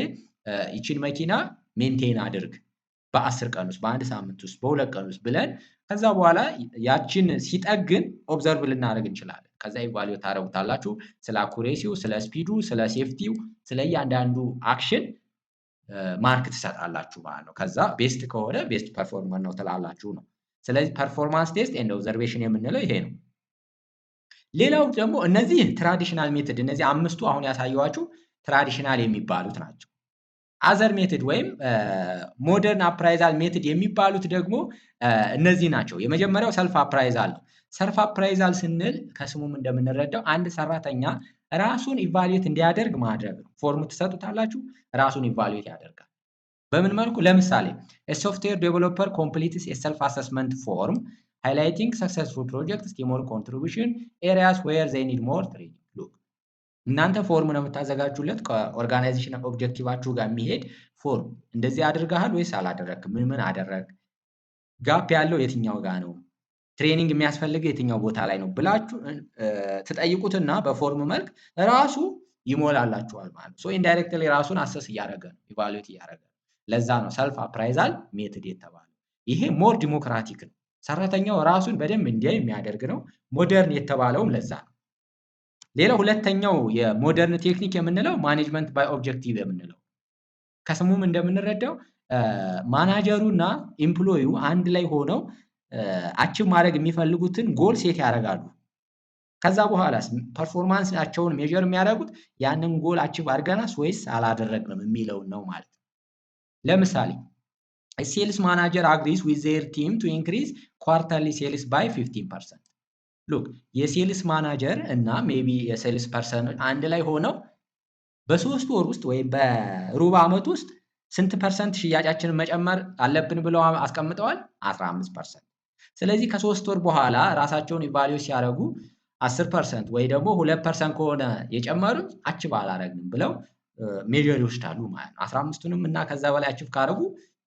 ይችን መኪና ሜንቴን አድርግ በ10 ቀን ውስጥ፣ በአንድ ሳምንት ውስጥ፣ በ2 ቀን ውስጥ ብለን ከዛ በኋላ ያችን ሲጠግን ኦብዘርቭ ልናደርግ እንችላለን። ከዛ ኢቫሉዌት ታደርጉታላችሁ። ስለ አኩሬሲው፣ ስለ ስፒዱ፣ ስለ ሴፍቲው፣ ስለ እያንዳንዱ አክሽን ማርክ ትሰጣላችሁ ማለት ነው። ከዛ ቤስት ከሆነ ቤስት ፐርፎርመር ነው ትላላችሁ ነው። ስለዚህ ፐርፎርማንስ ቴስት ኤንድ ኦብዘርቬሽን የምንለው ይሄ ነው። ሌላው ደግሞ እነዚህ ትራዲሽናል ሜትድ፣ እነዚህ አምስቱ አሁን ያሳየኋችሁ ትራዲሽናል የሚባሉት ናቸው። አዘር ሜትድ ወይም ሞደርን አፕራይዛል ሜትድ የሚባሉት ደግሞ እነዚህ ናቸው። የመጀመሪያው ሰልፍ አፕራይዛል ነው። ሰልፍ አፕራይዛል ስንል ከስሙም እንደምንረዳው አንድ ሰራተኛ ራሱን ኢቫሉዌት እንዲያደርግ ማድረግ ነው። ፎርም ትሰጡታላችሁ፣ ራሱን ኢቫሉዌት ያደርጋል። በምን መልኩ? ለምሳሌ ሶፍትዌር ዴቨሎፐር ኮምፕሊትስ የሰልፍ አሰስመንት ፎርም ሃይላይቲንግ ሰክሰስፉል ፕሮጀክትስ ቲምወር ኮንትሪቢዩሽን ኤሪያስ ዌር ዜይ ኒድ ሞር ትሬኒንግ። እናንተ ፎርም ነው የምታዘጋጁለት ከኦርጋናይዜሽን ኦብጀክቲቫችሁ ጋር የሚሄድ ፎርም። እንደዚህ አድርገሃል ወይስ አላደረግም? ምን አደረግ? ጋፕ ያለው የትኛው ጋር ነው? ትሬኒንግ የሚያስፈልግ የትኛው ቦታ ላይ ነው ብላችሁ ትጠይቁትና በፎርም መልክ ራሱ ይሞላላችኋል ማለት ነው። ኢንዳይሬክትሊ ራሱን አሰስ እያደረገ ነው፣ ኢቫሉዌት እያደረገ ነው። ለዛ ነው ሰልፍ አፕራይዛል ሜትድ የተባለው። ይሄ ሞር ዲሞክራቲክ ነው። ሰራተኛው ራሱን በደንብ እንዲያይ የሚያደርግ ነው። ሞደርን የተባለውም ለዛ ነው። ሌላው ሁለተኛው የሞደርን ቴክኒክ የምንለው ማኔጅመንት ባይ ኦብጀክቲቭ የምንለው ከስሙም እንደምንረዳው ማናጀሩ እና ኢምፕሎዩ አንድ ላይ ሆነው አቺቭ ማድረግ የሚፈልጉትን ጎል ሴት ያደርጋሉ። ከዛ በኋላ ፐርፎርማንሳቸውን ሜጀር የሚያደርጉት ያንን ጎል አቺቭ አድርገናል ወይስ አላደረግንም የሚለውን ነው ማለት ነው። ለምሳሌ ሴልስ ማናጀር አግሪስ ዊዝ ዜር ቲም ቱ ኢንክሪዝ ኳርተርሊ ሴልስ ባይ 15%። ሉክ የሴልስ ማናጀር እና ሜቢ የሴልስ ፐርሰን አንድ ላይ ሆነው በ3 ወር ውስጥ ወይም በሩብ ዓመት ውስጥ ስንት ፐርሰንት ሽያጫችንን መጨመር አለብን ብለው አስቀምጠዋል? 15%። ስለዚህ ከ3 ወር በኋላ ራሳቸውን ኢቫሉዌት ሲያደርጉ 10% ወይ ደግሞ 2% ከሆነ የጨመሩት አቺቭ አላደረግንም ብለው ሜዥር ይወስዳሉ ማለት ነው። 15ቱንም እና ከዛ በላይ አቺቭ ካደረጉ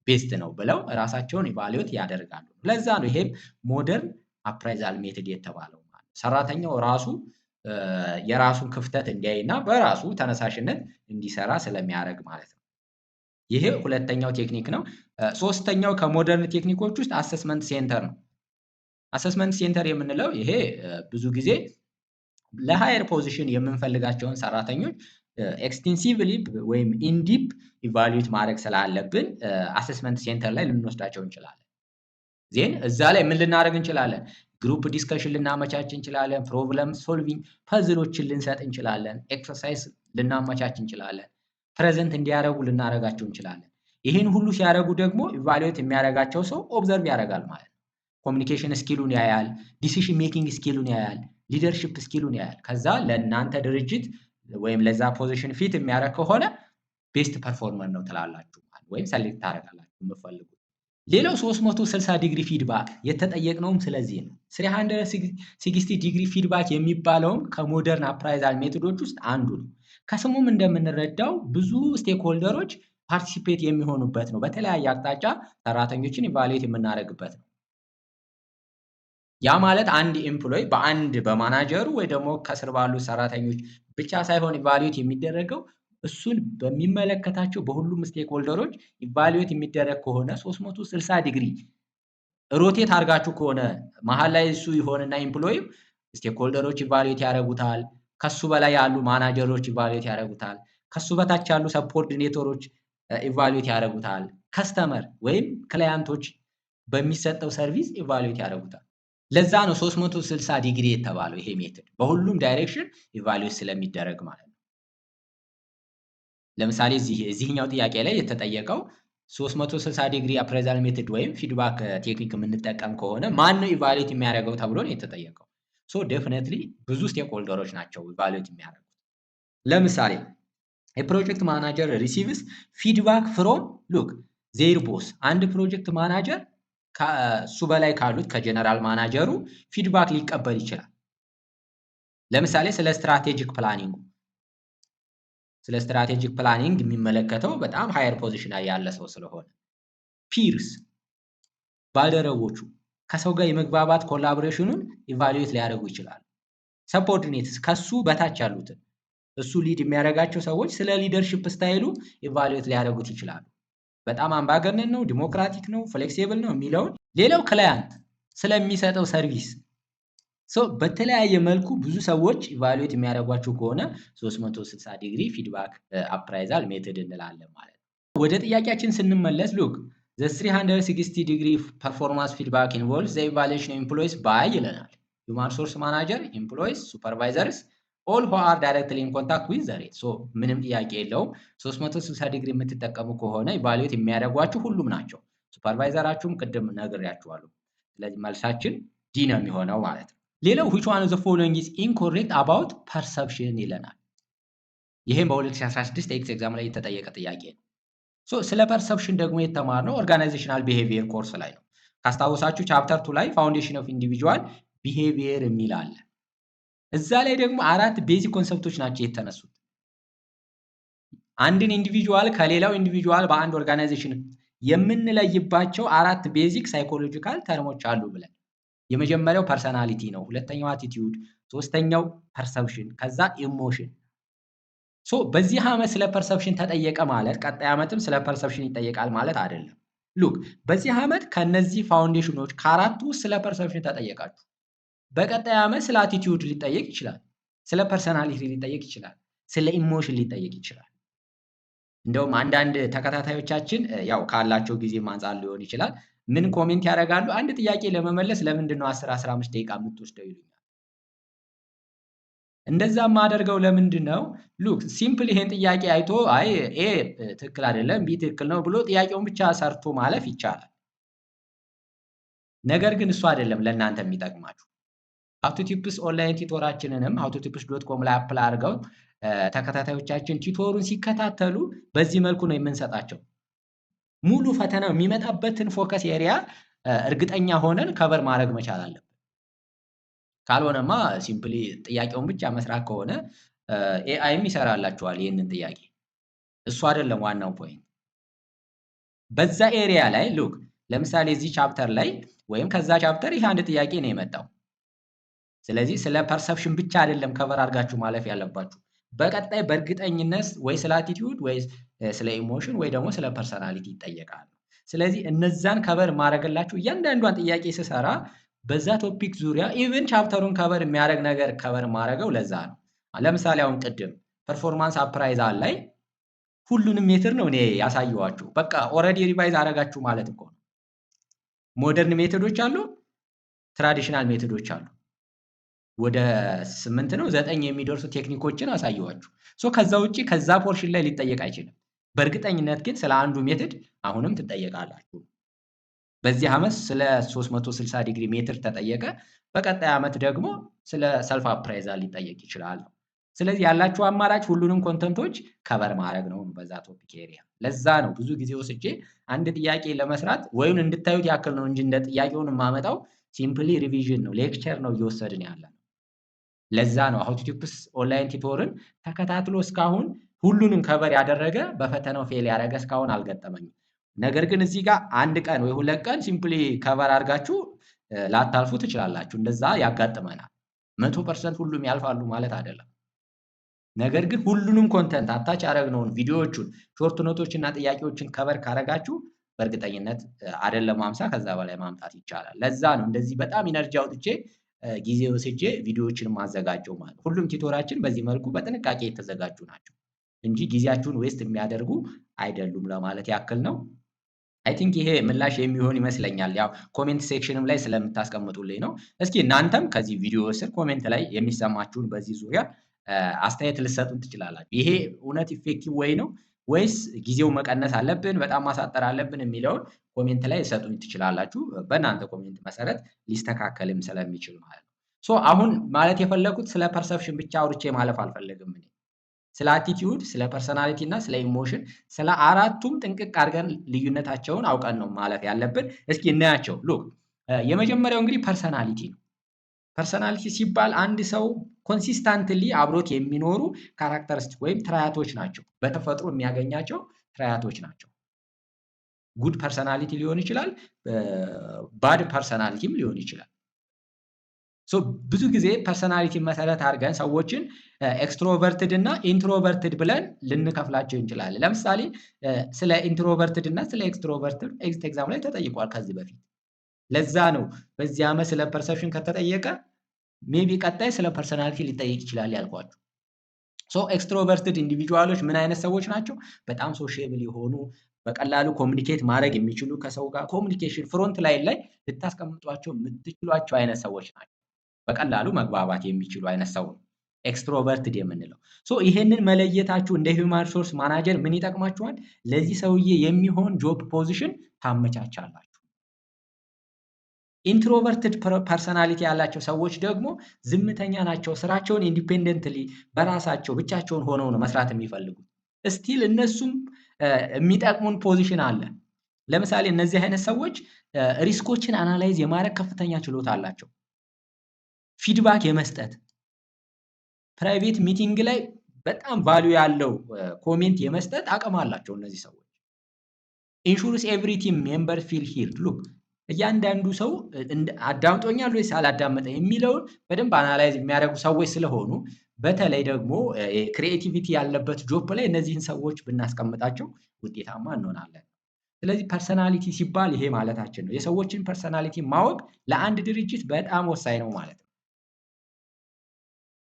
ቤስት ነው ብለው ራሳቸውን ኢቫሉዌት ያደርጋሉ። ለዛ ነው ይሄም ሞደርን አፕራይዛል ሜተድ የተባለው ማለት ነው። ሰራተኛው ራሱ የራሱን ክፍተት እንዲያይና በራሱ ተነሳሽነት እንዲሰራ ስለሚያደርግ ማለት ነው። ይሄ ሁለተኛው ቴክኒክ ነው። ሶስተኛው ከሞደርን ቴክኒኮች ውስጥ አሰስመንት ሴንተር ነው። አሰስመንት ሴንተር የምንለው ይሄ ብዙ ጊዜ ለሃየር ፖዚሽን የምንፈልጋቸውን ሰራተኞች ኤክስቴንሲቭሊ ወይም ኢንዲፕ ኢቫሉዌት ማድረግ ስላለብን አሰስመንት ሴንተር ላይ ልንወስዳቸው እንችላለን። ዜን እዛ ላይ ምን ልናደርግ እንችላለን? ግሩፕ ዲስከሽን ልናመቻች እንችላለን። ፕሮብለም ሶልቪንግ ፐዝሎችን ልንሰጥ እንችላለን። ኤክሰርሳይዝ ልናመቻች እንችላለን። ፕሬዘንት እንዲያደርጉ ልናደርጋቸው እንችላለን። ይህን ሁሉ ሲያደርጉ ደግሞ ኢቫሉዌት የሚያደርጋቸው ሰው ኦብዘርቭ ያደርጋል ማለት ነው። ኮሚኒኬሽን ስኪሉን ያያል፣ ዲሲሽን ሜኪንግ ስኪሉን ያያል፣ ሊደርሺፕ ስኪሉን ያያል። ከዛ ለእናንተ ድርጅት ወይም ለዛ ፖዚሽን ፊት የሚያደርግ ከሆነ ቤስት ፐርፎርመር ነው ትላላችሁ ወይም ሰሌክት ታደርጋላችሁ የምትፈልጉት። ሌላው 360 ዲግሪ ፊድባክ የተጠየቅነውም ስለዚህ ነው። 360 ዲግሪ ፊድባክ የሚባለውም ከሞደርን አፕራይዛል ሜቶዶች ውስጥ አንዱ ነው። ከስሙም እንደምንረዳው ብዙ ስቴክሆልደሮች ፓርቲሲፔት የሚሆኑበት ነው። በተለያየ አቅጣጫ ሰራተኞችን ኢቫሉዌት የምናደርግበት ነው። ያ ማለት አንድ ኤምፕሎይ በማናጀሩ ወይ ደግሞ ከስር ባሉ ሰራተኞች ብቻ ሳይሆን ኢቫሉዌት የሚደረገው እሱን በሚመለከታቸው በሁሉም ስቴክሆልደሮች ኢቫሉዌት የሚደረግ ከሆነ 360 ዲግሪ ሮቴት አድርጋችሁ ከሆነ መሀል ላይ እሱ ይሆንና ኤምፕሎይ ስቴክሆልደሮች ኢቫሉዌት ያደርጉታል። ከሱ በላይ ያሉ ማናጀሮች ኢቫሉዌት ያደርጉታል። ከሱ በታች ያሉ ሰፖርዲኔተሮች ኢቫሉዌት ያደርጉታል። ከስተመር ወይም ክላያንቶች በሚሰጠው ሰርቪስ ኢቫሉዌት ያደርጉታል። ለዛ ነው 360 ዲግሪ የተባለው ይሄ ሜትድ በሁሉም ዳይሬክሽን ኢቫሉዌት ስለሚደረግ ማለት ነው። ለምሳሌ እዚህኛው ጥያቄ ላይ የተጠየቀው 360 ዲግሪ አፕራይዛል ሜትድ ወይም ፊድባክ ቴክኒክ የምንጠቀም ከሆነ ማን ነው ኢቫሉዌት የሚያደርገው ተብሎ ነው የተጠየቀው። ሶ ዴፊኒትሊ ብዙ ስቴክሆልደሮች ናቸው ኢቫሉዌት የሚያደርጉት። ለምሳሌ የፕሮጀክት ማናጀር ሪሲቭስ ፊድባክ ፍሮም ሉክ ዜር ቦስ። አንድ ፕሮጀክት ማናጀር ከሱ በላይ ካሉት ከጀነራል ማናጀሩ ፊድባክ ሊቀበል ይችላል። ለምሳሌ ስለ ስትራቴጂክ ፕላኒንግ የሚመለከተው በጣም ሃየር ፖዚሽን ላይ ያለ ሰው ስለሆነ ፒርስ ባልደረቦቹ ከሰው ጋር የመግባባት ኮላቦሬሽኑን ኢቫሉዌት ሊያደርጉ ይችላሉ። ሰፖርዲኔትስ ከሱ በታች ያሉትን እሱ ሊድ የሚያደርጋቸው ሰዎች ስለ ሊደርሺፕ ስታይሉ ኢቫሉዌት ሊያደርጉት ይችላሉ። በጣም አምባገነን ነው፣ ዲሞክራቲክ ነው፣ ፍሌክሲብል ነው የሚለውን። ሌላው ክላያንት ስለሚሰጠው ሰርቪስ በተለያየ መልኩ ብዙ ሰዎች ኢቫሉዌት የሚያደርጓቸው ከሆነ 360 ዲግሪ ፊድባክ አፕራይዛል ሜተድ እንላለን ማለት ነው። ወደ ጥያቄያችን ስንመለስ ሉክ the 360 ዲግሪ ፐርፎርማንስ ፊድባክ involves the evaluation of employees by ይለናል human resource manager, employees, supervisors, all who are directly in contact with the rate። ምንም ጥያቄ የለውም 360 ዲግሪ የምትጠቀሙ ከሆነ ኢቫሉዌት የሚያደርጓችሁ ሁሉም ናቸው። ሱፐርቫይዘራችሁም ቅድም ነግሬያችኋለሁ። ስለዚህ መልሳችን ዲ ነው የሚሆነው ማለት ነው። ሌላው which one of the following is incorrect about perception ይለናል። ይሄም በ2016 ኤክስ ኤግዛም ላይ የተጠየቀ ጥያቄ ነው። ስለ ፐርሰፕሽን ደግሞ የተማርነው ኦርጋናይዜሽናል ቢሄቪየር ኮርስ ላይ ነው። ካስታወሳችሁ ቻፕተር 2 ላይ ፋውንዴሽን ኦፍ ኢንዲቪጁዋል ቢሄቪየር የሚል አለ። እዛ ላይ ደግሞ 4 ቤዚክ ኮንሰፕቶች ናቸው የተነሱት። አንድን ኢንዲቪጁዋል ከሌላው ኢንዲቪጁዋል በአንድ ኦርጋናይዜሽን የምንለይባቸው 4 ቤዚክ ሳይኮሎጂካል ተርሞች አሉ ብለን የመጀመሪያው ፐርሰናሊቲ ነው፣ ሁለተኛው አቲቲዩድ፣ ሶስተኛው ፐርሰፕሽን፣ ከዛ ኢሞሽን። በዚህ ዓመት ስለ ፐርሰፕሽን ተጠየቀ ማለት ቀጣይ ዓመትም ስለ ፐርሰፕሽን ይጠየቃል ማለት አይደለም። ሉክ በዚህ ዓመት ከነዚህ ፋውንዴሽኖች ከአራቱ ስለ ፐርሰፕሽን ተጠየቃችሁ። በቀጣይ ዓመት ስለ አቲቲዩድ ሊጠየቅ ይችላል፣ ስለ ፐርሰናሊቲ ሊጠየቅ ይችላል፣ ስለ ኢሞሽን ሊጠየቅ ይችላል። እንደውም አንዳንድ ተከታታዮቻችን ያው ካላቸው ጊዜ አንፃር ሊሆን ይችላል ምን ኮሜንት ያደርጋሉ? አንድ ጥያቄ ለመመለስ ለምንድን ነው 10-15 ደቂቃ የምትወስደው ይሉኛል። እንደዛ የማደርገው ለምንድን ነው? ሉክ ሲምፕል ይሄን ጥያቄ አይቶ አይ ኤ ትክክል አይደለም ቢ ትክክል ነው ብሎ ጥያቄውን ብቻ ሰርቶ ማለፍ ይቻላል። ነገር ግን እሱ አይደለም ለእናንተ የሚጠቅማችሁ። ሀውቱቲፕስ ኦንላይን ቲቶራችንንም howtotips.com ላይ አፕላይ አድርገው ተከታታዮቻችን ቲቶሩን ሲከታተሉ በዚህ መልኩ ነው የምንሰጣቸው። ሙሉ ፈተናው የሚመጣበትን ፎከስ ኤሪያ እርግጠኛ ሆነን ከቨር ማድረግ መቻል አለብን። ካልሆነማ ሲምፕሊ ጥያቄውን ብቻ መስራት ከሆነ ኤአይም ይሰራላችኋል ይህንን ጥያቄ። እሱ አይደለም ዋናው ፖይንት። በዛ ኤሪያ ላይ ሉክ ለምሳሌ እዚህ ቻፕተር ላይ ወይም ከዛ ቻፕተር ይሄ አንድ ጥያቄ ነው የመጣው። ስለዚህ ስለ ፐርሰፕሽን ብቻ አይደለም ከቨር አድርጋችሁ ማለፍ ያለባችሁ። በቀጣይ በእርግጠኝነት ወይ ስለ አቲቲዩድ ወይ ስለ ኢሞሽን ወይ ደግሞ ስለ ፐርሰናሊቲ ይጠየቃል። ስለዚህ እነዛን ከቨር ማድረግላችሁ እያንዳንዷን ጥያቄ ስሰራ በዛ ቶፒክ ዙሪያ ኢቭን ቻፕተሩን ከቨር የሚያደርግ ነገር ከቨር ማድረገው ለዛ ነው። ለምሳሌ አሁን ቅድም ፐርፎርማንስ አፕራይዛል ላይ ሁሉንም ሜትር ነው እኔ ያሳየኋችሁ። በቃ ኦልሬዲ ሪቫይዝ አደረጋችሁ ማለት እኮ ነው። ሞደርን ሜቶዶች አሉ፣ ትራዲሽናል ሜቶዶች አሉ። ወደ 8 ነው 9 የሚደርሱ ቴክኒኮችን አሳየኋችሁ። ሶ ከዛ ውጪ ከዛ ፖርሽን ላይ ሊጠየቅ አይችልም። በእርግጠኝነት ግን ስለ አንዱ ሜትድ አሁንም ትጠየቃላችሁ። በዚህ ዓመት ስለ 360 ዲግሪ ሜትር ተጠየቀ፣ በቀጣይ ዓመት ደግሞ ስለ ሰልፍ አፕራይዛል ሊጠየቅ ይችላል። ስለዚህ ያላችሁ አማራጭ ሁሉንም ኮንተንቶች ከቨር ማድረግ ነው በዛ ቶፒክ ኤሪያ። ለዛ ነው ብዙ ጊዜ ወስጄ አንድ ጥያቄ ለመስራት ወይም እንድታዩት ያክል ነው እንጂ እንደ ጥያቄውን የማመጣው ሲምፕሊ ሪቪዥን ነው፣ ሌክቸር ነው እየወሰድን ያለ ነው። ለዛ ነው ሃው ቱ ቲፕስ ኦንላይን ቲቶርን ተከታትሎ እስካሁን ሁሉንም ከቨር ያደረገ በፈተናው ፌል ያደረገ እስካሁን አልገጠመኝም። ነገር ግን እዚህ ጋር አንድ ቀን ወይ 2 ቀን ሲምፕሊ ከቨር አድርጋችሁ ላታልፉ ትችላላችሁ። እንደዛ ያጋጥመናል። 100% ሁሉም ያልፋሉ ማለት አይደለም። ነገር ግን ሁሉንም ኮንተንት አታች ያደረግነውን ቪዲዮዎቹን፣ ሾርት ኖቶችና ጥያቄዎችን ከቨር ካረጋችሁ በእርግጠኝነት አይደለም 50 ከዛ በላይ ማምጣት ይቻላል። ለዛ ነው እንደዚህ በጣም ኢነርጂ አውጥቼ ጊዜ ወስጄ ቪዲዮዎችን ማዘጋጀው ማለት። ሁሉም ቲቶራችን በዚህ መልኩ በጥንቃቄ የተዘጋጁ ናቸው እንጂ ጊዜያችሁን ዌስት የሚያደርጉ አይደሉም ለማለት ያክል ነው። አይ ቲንክ ይሄ ምላሽ የሚሆን ይመስለኛል። ያው ኮሜንት ሴክሽንም ላይ ስለምታስቀምጡልኝ ነው። እስኪ እናንተም ከዚህ ቪዲዮ ስር ኮሜንት ላይ የሚሰማችሁን በዚህ ዙሪያ አስተያየት ልሰጡን ትችላላችሁ። ይሄ እውነት ኢፌክቲቭ ወይ ነው ወይስ ጊዜው መቀነስ አለብን በጣም ማሳጠር አለብን የሚለውን ኮሜንት ላይ ልሰጡን ትችላላችሁ። በእናንተ ኮሜንት መሰረት ሊስተካከልም ስለሚችል ማለት ነው። ሶ አሁን ማለት የፈለኩት ስለ ፐርሰፕሽን ብቻ አውርቼ ማለፍ አልፈለግም እኔ። ስለ አቲቲዩድ፣ ስለ ፐርሰናሊቲ እና ስለ ኢሞሽን ስለ አራቱም ጥንቅቅ አድርገን ልዩነታቸውን አውቀን ነው ማለፍ ያለብን። እስኪ እናያቸው። ሉክ የመጀመሪያው እንግዲህ ፐርሰናሊቲ ነው። ፐርሰናሊቲ ሲባል አንድ ሰው ኮንሲስታንትሊ አብሮት የሚኖሩ ካራክተሪስቲክ ወይም ትራያቶች ናቸው። በተፈጥሮ የሚያገኛቸው ትራያቶች ናቸው። ጉድ ፐርሰናሊቲ ሊሆን ይችላል፣ ባድ ፐርሰናሊቲም ሊሆን ይችላል። ብዙ ጊዜ ፐርሰናሊቲ መሰረት አድርገን ሰዎችን ኤክስትሮቨርትድ እና ኢንትሮቨርትድ ብለን ልንከፍላቸው እንችላለን። ለምሳሌ ስለ ኢንትሮቨርትድ እና ስለ ኤክስትሮቨርትድ ኤግዛም ላይ ተጠይቋል ከዚህ በፊት። ለዛ ነው በዚህ ዓመት ስለ ፐርሰፕሽን ከተጠየቀ ሜቢ ቀጣይ ስለ ፐርሰናሊቲ ሊጠየቅ ይችላል ያልኳችሁ። ኤክስትሮቨርትድ ኢንዲቪጁዋሎች ምን አይነት ሰዎች ናቸው? በጣም ሶሺየብል የሆኑ በቀላሉ ኮሚኒኬት ማድረግ የሚችሉ ከሰው ጋር ኮሚኒኬሽን ፍሮንት ላይን ላይ ልታስቀምጧቸው የምትችሏቸው አይነት ሰዎች ናቸው። በቀላሉ መግባባት የሚችሉ አይነት ሰው ነው ኤክስትሮቨርትድ የምንለው። ይሄንን መለየታችሁ እንደ ሂውማን ሪሶርስ ማናጀር ምን ይጠቅማችኋል? ለዚህ ሰውዬ የሚሆን ጆብ ፖዚሽን ታመቻቻላችሁ። ኢንትሮቨርትድ ፐርሰናሊቲ ያላቸው ሰዎች ደግሞ ዝምተኛ ናቸው። ስራቸውን ኢንዲፔንደንትሊ በራሳቸው ብቻቸውን ሆነው ነው መስራት የሚፈልጉት። ስቲል እነሱም የሚጠቅሙን ፖዚሽን አለ። ለምሳሌ እነዚህ አይነት ሰዎች ሪስኮችን አናላይዝ የማድረግ ከፍተኛ ችሎታ አላቸው። ፊድባክ የመስጠት ፕራይቬት ሚቲንግ ላይ በጣም ቫልዩ ያለው ኮሜንት የመስጠት አቅም አላቸው እነዚህ ሰዎች። ኢንሹርስ ኤቭሪ ቲም ሜምበር ፊል ሂርድ ሉክ እያንዳንዱ ሰው አዳምጦኛል ወይስ አላዳመጠኝ የሚለውን በደንብ አናላይዝ የሚያደርጉ ሰዎች ስለሆኑ በተለይ ደግሞ ክሪኤቲቪቲ ያለበት ጆብ ላይ እነዚህን ሰዎች ብናስቀምጣቸው ውጤታማ እንሆናለን። ስለዚህ ፐርሰናሊቲ ሲባል ይሄ ማለታችን ነው። የሰዎችን ፐርሰናሊቲ ማወቅ ለአንድ ድርጅት በጣም ወሳኝ ነው ማለት ነው።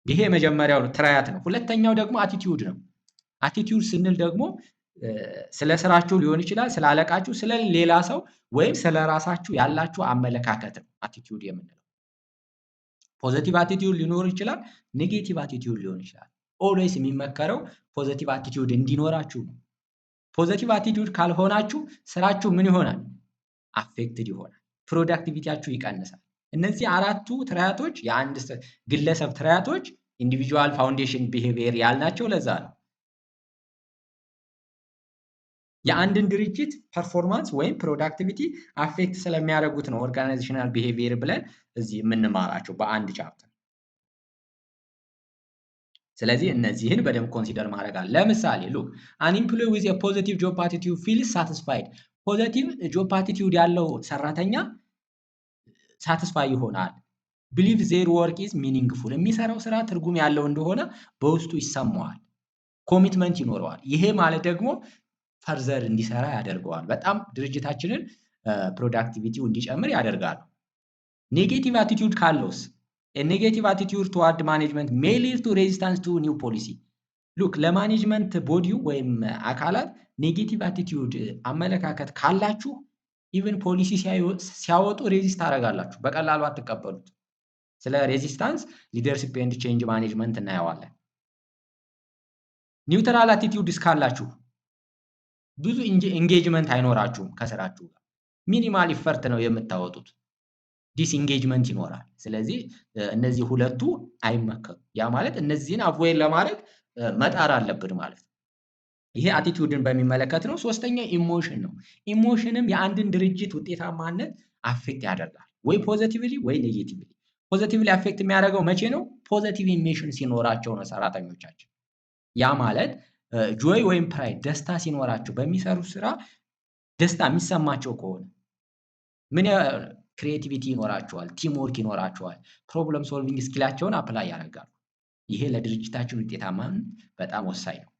ይሄ የመጀመሪያው ትራያት ነው። ሁለተኛው ደግሞ አቲቲዩድ ነው። አቲቲዩድ ስንል ደግሞ ስለ ስራችሁ ሊሆን ይችላል፣ ስለ አለቃችሁ፣ ስለ ሌላ ሰው ወይም ስለ ራሳችሁ ያላችሁ አመለካከት ነው አቲቲዩድ የምንለው። ፖዚቲቭ አቲቲዩድ ሊኖር ይችላል፣ ኔጌቲቭ አቲቲዩድ ሊሆን ይችላል። ኦልዌይስ የሚመከረው ፖዚቲቭ አቲቲዩድ እንዲኖራችሁ ነው። ፖዚቲቭ አቲቲዩድ ካልሆናችሁ ስራችሁ ምን ይሆናል? አፌክትድ ይሆናል። ፕሮዳክቲቪቲያችሁ ይቀንሳል። እነዚህ አራቱ ትራያቶች የአንድ ግለሰብ ትራያቶች ኢንዲቪጁዋል ፋውንዴሽን ቢሄቪየር ያልናቸው ለዛ ነው። የአንድን ድርጅት ፐርፎርማንስ ወይም ፕሮዳክቲቪቲ አፌክት ስለሚያደርጉት ነው ኦርጋናይዜሽናል ቢሄቪየር ብለን እዚህ የምንማራቸው በአንድ ቻፕተር። ስለዚህ እነዚህን በደንብ ኮንሲደር ማድረግ አለ። ለምሳሌ ሉክ አን ኢምፕሎይ ዊዝ ኤ ፖዚቲቭ ጆብ አቲቲዩድ ፊልስ ሳቲስፋይድ። ፖዚቲቭ ጆብ አቲቲዩድ ያለው ሰራተኛ ሳቲስፋይ ይሆናል። ቢሊቭ ዜር ወርክ ኢዝ ሚኒንግፉል። የሚሰራው ስራ ትርጉም ያለው እንደሆነ በውስጡ ይሰማዋል። ኮሚትመንት ይኖረዋል። ይሄ ማለት ደግሞ ፈርዘር እንዲሰራ ያደርገዋል። በጣም ድርጅታችንን ፕሮዳክቲቪቲው እንዲጨምር ያደርጋሉ። ኔጌቲቭ አቲቲዩድ ካለውስ ኔጌቲቭ አቲቲዩድ ቱዋርድ ማኔጅመንት ሜይ ሊድ ቱ ሬዚስታንስ ቱ ኒው ፖሊሲ። ሉክ ለማኔጅመንት ቦዲው ወይም አካላት ኔጌቲቭ አቲቲዩድ አመለካከት ካላችሁ ኢቨን ፖሊሲ ሲያወጡ ሬዚስት ታደርጋላችሁ፣ በቀላሉ አትቀበሉት። ስለ ሬዚስታንስ ሊደርሺፕ ኤንድ ቼንጅ ማኔጅመንት እናየዋለን። ኒውትራል አቲቲዩድ እስካላችሁ ብዙ ኢንጌጅመንት አይኖራችሁም ከስራችሁ ጋር፣ ሚኒማል ኢፈርት ነው የምታወጡት፣ ዲስኢንጌጅመንት ይኖራል። ስለዚህ እነዚህ ሁለቱ አይመከሩም። ያ ማለት እነዚህን አቮይድ ለማድረግ መጣር አለብን ማለት ነው። ይሄ አቲቲዩድን በሚመለከት ነው። ሶስተኛው ኢሞሽን ነው። ኢሞሽንም የአንድን ድርጅት ውጤታማነት አፌክት ያደርጋል፣ ወይ ፖዚቲቭሊ ወይ ኔጌቲቭሊ። ፖዚቲቭሊ አፌክት የሚያደርገው መቼ ነው? ፖዚቲቭ ኢሞሽን ሲኖራቸው ነው ሰራተኞቻችን። ያ ማለት ጆይ ወይም ፕራይድ ደስታ ሲኖራቸው በሚሰሩት ስራ ደስታ የሚሰማቸው ከሆነ ምን ክሪኤቲቪቲ ይኖራቸዋል፣ ቲም ወርክ ይኖራቸዋል፣ ፕሮብለም ሶልቪንግ ስኪላቸውን አፕላይ ያደርጋሉ። ይሄ ለድርጅታችን ውጤታማነት በጣም ወሳኝ ነው።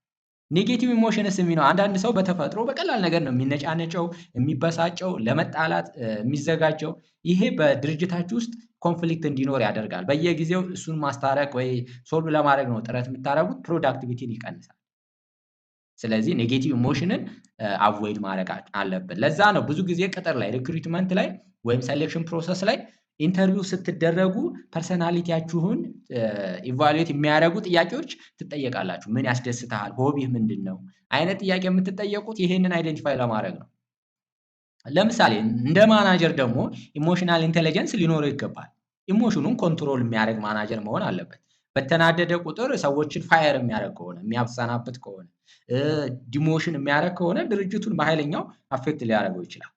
ኔጌቲቭ ኢሞሽንስ የሚለው አንዳንድ ሰው በተፈጥሮ በቀላል ነገር ነው የሚነጫነጨው፣ የሚበሳጨው፣ ለመጣላት የሚዘጋጀው። ይሄ በድርጅታችሁ ውስጥ ኮንፍሊክት እንዲኖር ያደርጋል። በየጊዜው እሱን ማስታረቅ ወይ ሶልቭ ለማድረግ ነው ጥረት የምታደርጉት፣ ፕሮዳክቲቪቲን ይቀንሳል። ስለዚህ ኔጌቲቭ ኢሞሽንን አቮይድ ማድረግ አለብን። ለዛ ነው ብዙ ጊዜ ቅጥር ላይ ሪክሩትመንት ላይ ወይም ሴሌክሽን ፕሮሰስ ላይ ኢንተርቪው ስትደረጉ ፐርሰናሊቲያችሁን ኢቫሉዌት የሚያደርጉ ጥያቄዎች ትጠየቃላችሁ። ምን ያስደስትሃል? ሆቢህ ምንድን ነው? አይነት ጥያቄ የምትጠየቁት ይሄንን አይደንቲፋይ ለማድረግ ነው። ለምሳሌ እንደ ማናጀር ደግሞ ኢሞሽናል ኢንቴሊጀንስ ሊኖረው ይገባል። ኢሞሽኑን ኮንትሮል የሚያደርግ ማናጀር መሆን አለበት። በተናደደ ቁጥር ሰዎችን ፋየር የሚያደርግ ከሆነ፣ የሚያሰናብት ከሆነ፣ ዲሞሽን የሚያደርግ ከሆነ ድርጅቱን በኃይለኛው አፌክት ሊያደርገው ይችላል።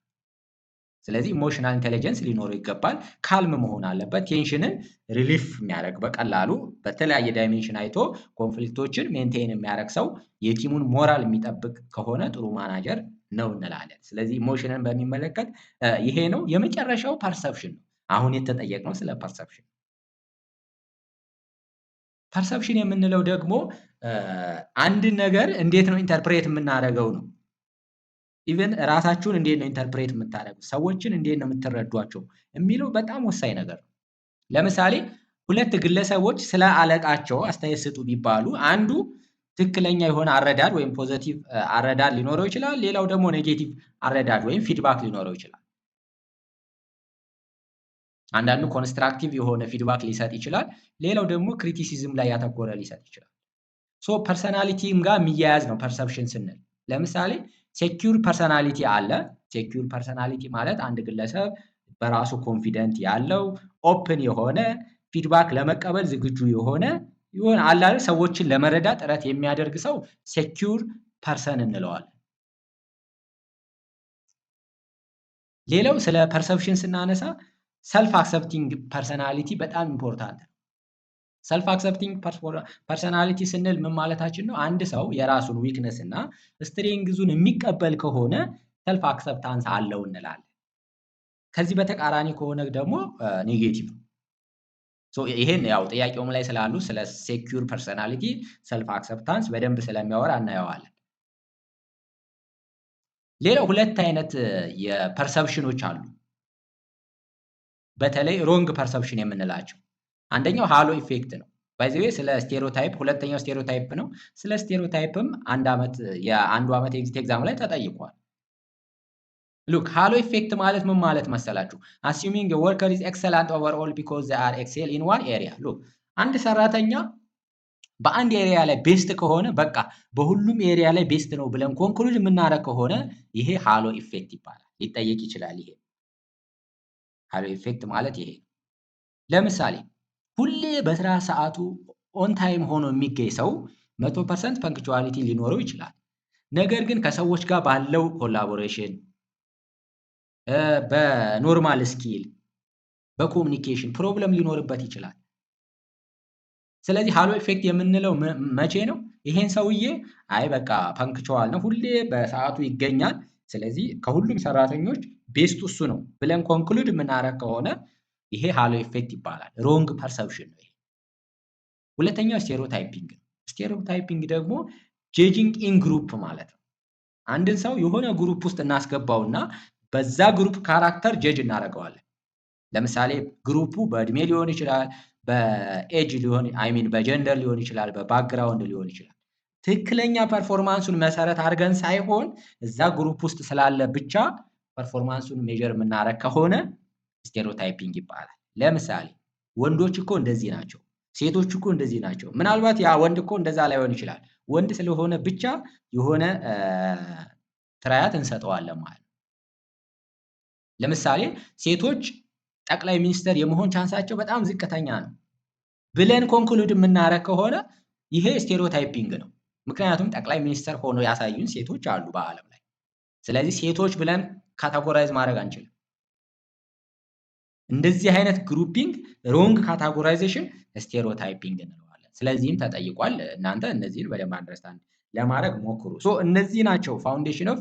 ስለዚህ ኢሞሽናል ኢንቴሊጀንስ ሊኖረው ይገባል። ካልም መሆን አለበት። ቴንሽንን ሪሊፍ የሚያደርግ በቀላሉ በተለያየ ዳይሜንሽን አይቶ ኮንፍሊክቶችን ሜንቴን የሚያደርግ ሰው፣ የቲሙን ሞራል የሚጠብቅ ከሆነ ጥሩ ማናጀር ነው እንላለን። ስለዚህ ኢሞሽንን በሚመለከት ይሄ ነው። የመጨረሻው ፐርሰፕሽን ነው። አሁን የተጠየቅነው ስለ ፐርሰፕሽን። ፐርሰፕሽን የምንለው ደግሞ አንድ ነገር እንዴት ነው ኢንተርፕሬት የምናደርገው ነው። ኢቨን ራሳችሁን እንዴት ነው ኢንተርፕሬት የምታደርጉት፣ ሰዎችን እንዴት ነው የምትረዷቸው የሚለው በጣም ወሳኝ ነገር ነው። ለምሳሌ ሁለት ግለሰቦች ስለ አለቃቸው አስተያየት ስጡ ቢባሉ አንዱ ትክክለኛ የሆነ አረዳድ ወይም ፖዚቲቭ አረዳድ ሊኖረው ይችላል። ሌላው ደግሞ ኔጌቲቭ አረዳድ ወይም ፊድባክ ሊኖረው ይችላል። አንዳንዱ ኮንስትራክቲቭ የሆነ ፊድባክ ሊሰጥ ይችላል። ሌላው ደግሞ ክሪቲሲዝም ላይ ያተኮረ ሊሰጥ ይችላል። ሶ ፐርሰናሊቲም ጋር የሚያያዝ ነው ፐርሰፕሽን ስንል። ለምሳሌ ሴኪዩር ፐርሰናሊቲ አለ። ሴኪዩር ፐርሰናሊቲ ማለት አንድ ግለሰብ በራሱ ኮንፊደንት ያለው፣ ኦፕን የሆነ፣ ፊድባክ ለመቀበል ዝግጁ የሆነ አለ አይደል፣ ሰዎችን ለመረዳት ጥረት የሚያደርግ ሰው ሴኪዩር ፐርሰን እንለዋለን። ሌላው ስለ ፐርሰፕሽን ስናነሳ ሰልፍ አክሰፕቲንግ ፐርሰናሊቲ በጣም ኢምፖርታንት ነው። ሰልፍ አክሰፕቲንግ ፐርሰናሊቲ ስንል ምን ማለታችን ነው? አንድ ሰው የራሱን ዊክነስ እና ስትሬንግዙን የሚቀበል ከሆነ ሰልፍ አክሰፕታንስ አለው እንላለን። ከዚህ በተቃራኒ ከሆነ ደግሞ ኔጌቲቭ ነው። ይሄን ያው ጥያቄውም ላይ ስላሉ ስለ ሴኪዩር ፐርሰናሊቲ ሰልፍ አክሰፕታንስ በደንብ ስለሚያወራ እናየዋለን። ሌላው ሁለት አይነት የፐርሰፕሽኖች አሉ፣ በተለይ ሮንግ ፐርሰፕሽን የምንላቸው። አንደኛው ሃሎ ኢፌክት ነው። ባይ ዘ ዌይ ስለ ስቴሪዮታይፕ ሁለተኛው ስቴሪዮታይፕ ነው። ስለ ስቴሪዮታይፕም የአንዱ ዓመት ኤግዚት ኤግዛም ላይ ተጠይቋል። ሉክ ሃሎ ኢፌክት ማለት ምን ማለት መሰላችሁ? አሲዩሚንግ ወርከር ኢዝ ኤክሰለንት ኦቨርኦል ቢኮዝ ዜ አር ኤክሴል ኢን ዋን ኤሪያ። ሉክ አንድ ሰራተኛ በአንድ ኤሪያ ላይ ቤስት ከሆነ በቃ በሁሉም ኤሪያ ላይ ቤስት ነው ብለን ኮንክሉድ የምናደርግ ከሆነ ይሄ ሃሎ ኢፌክት ይባላል። ሊጠየቅ ይችላል። ይሄ ሃሎ ኢፌክት ማለት ይሄ። ለምሳሌ ሁሌ በስራ ሰዓቱ ኦን ታይም ሆኖ የሚገኝ ሰው 100% ፐንክቹዋሊቲ ሊኖረው ይችላል። ነገር ግን ከሰዎች ጋር ባለው ኮላቦሬሽን፣ በኖርማል ስኪል፣ በኮሙኒኬሽን ፕሮብለም ሊኖርበት ይችላል። ስለዚህ ሃሎ ኢፌክት የምንለው መቼ ነው? ይሄን ሰውዬ አይ በቃ ፐንክቹዋል ነው፣ ሁሌ በሰዓቱ ይገኛል፣ ስለዚህ ከሁሉም ሰራተኞች ቤስቱ እሱ ነው ብለን ኮንክሉድ የምናደርግ ከሆነ ይሄ ሃሎ ኢፌክት ይባላል። ሮንግ ፐርሰፕሽን ነው። ሁለተኛው ስቴሪዮታይፒንግ ነው። ስቴሪዮታይፒንግ ደግሞ ጄጂንግ ኢን ግሩፕ ማለት ነው። አንድን ሰው የሆነ ግሩፕ ውስጥ እናስገባውና በዛ ግሩፕ ካራክተር ጀጅ እናደርገዋለን። ለምሳሌ ግሩፑ በእድሜ ሊሆን ይችላል፣ በኤጅ ሊሆን በጀንደር ሊሆን ይችላል፣ በባክግራውንድ ሊሆን ይችላል። ትክክለኛ ፐርፎርማንሱን መሰረት አድርገን ሳይሆን እዛ ግሩፕ ውስጥ ስላለ ብቻ ፐርፎርማንሱን ሜጀር የምናደርግ ከሆነ ስቴሪዮታይፒንግ ይባላል። ለምሳሌ ወንዶች እኮ እንደዚህ ናቸው፣ ሴቶች እኮ እንደዚህ ናቸው። ምናልባት ያ ወንድ እኮ እንደዛ ላይሆን ይችላል። ወንድ ስለሆነ ብቻ የሆነ ትራያት እንሰጠዋለን ማለት ነው። ለምሳሌ ሴቶች ጠቅላይ ሚኒስትር የመሆን ቻንሳቸው በጣም ዝቅተኛ ነው ብለን ኮንክሉድ የምናደርግ ከሆነ ይሄ ስቴሪዮታይፒንግ ነው። ምክንያቱም ጠቅላይ ሚኒስትር ሆኖ ያሳዩን ሴቶች አሉ በዓለም ላይ። ስለዚህ ሴቶች ብለን ካታጎራይዝ ማድረግ አንችልም። እንደዚህ አይነት ግሩፒንግ ሮንግ ካታጎራይዜሽን ስቴሪዮታይፒንግ እንለዋለን። ስለዚህም ተጠይቋል። እናንተ እነዚህን በደንብ አንደርስታንድ ለማድረግ ሞክሩ። እነዚህ ናቸው ፋውንዴሽን ኦፍ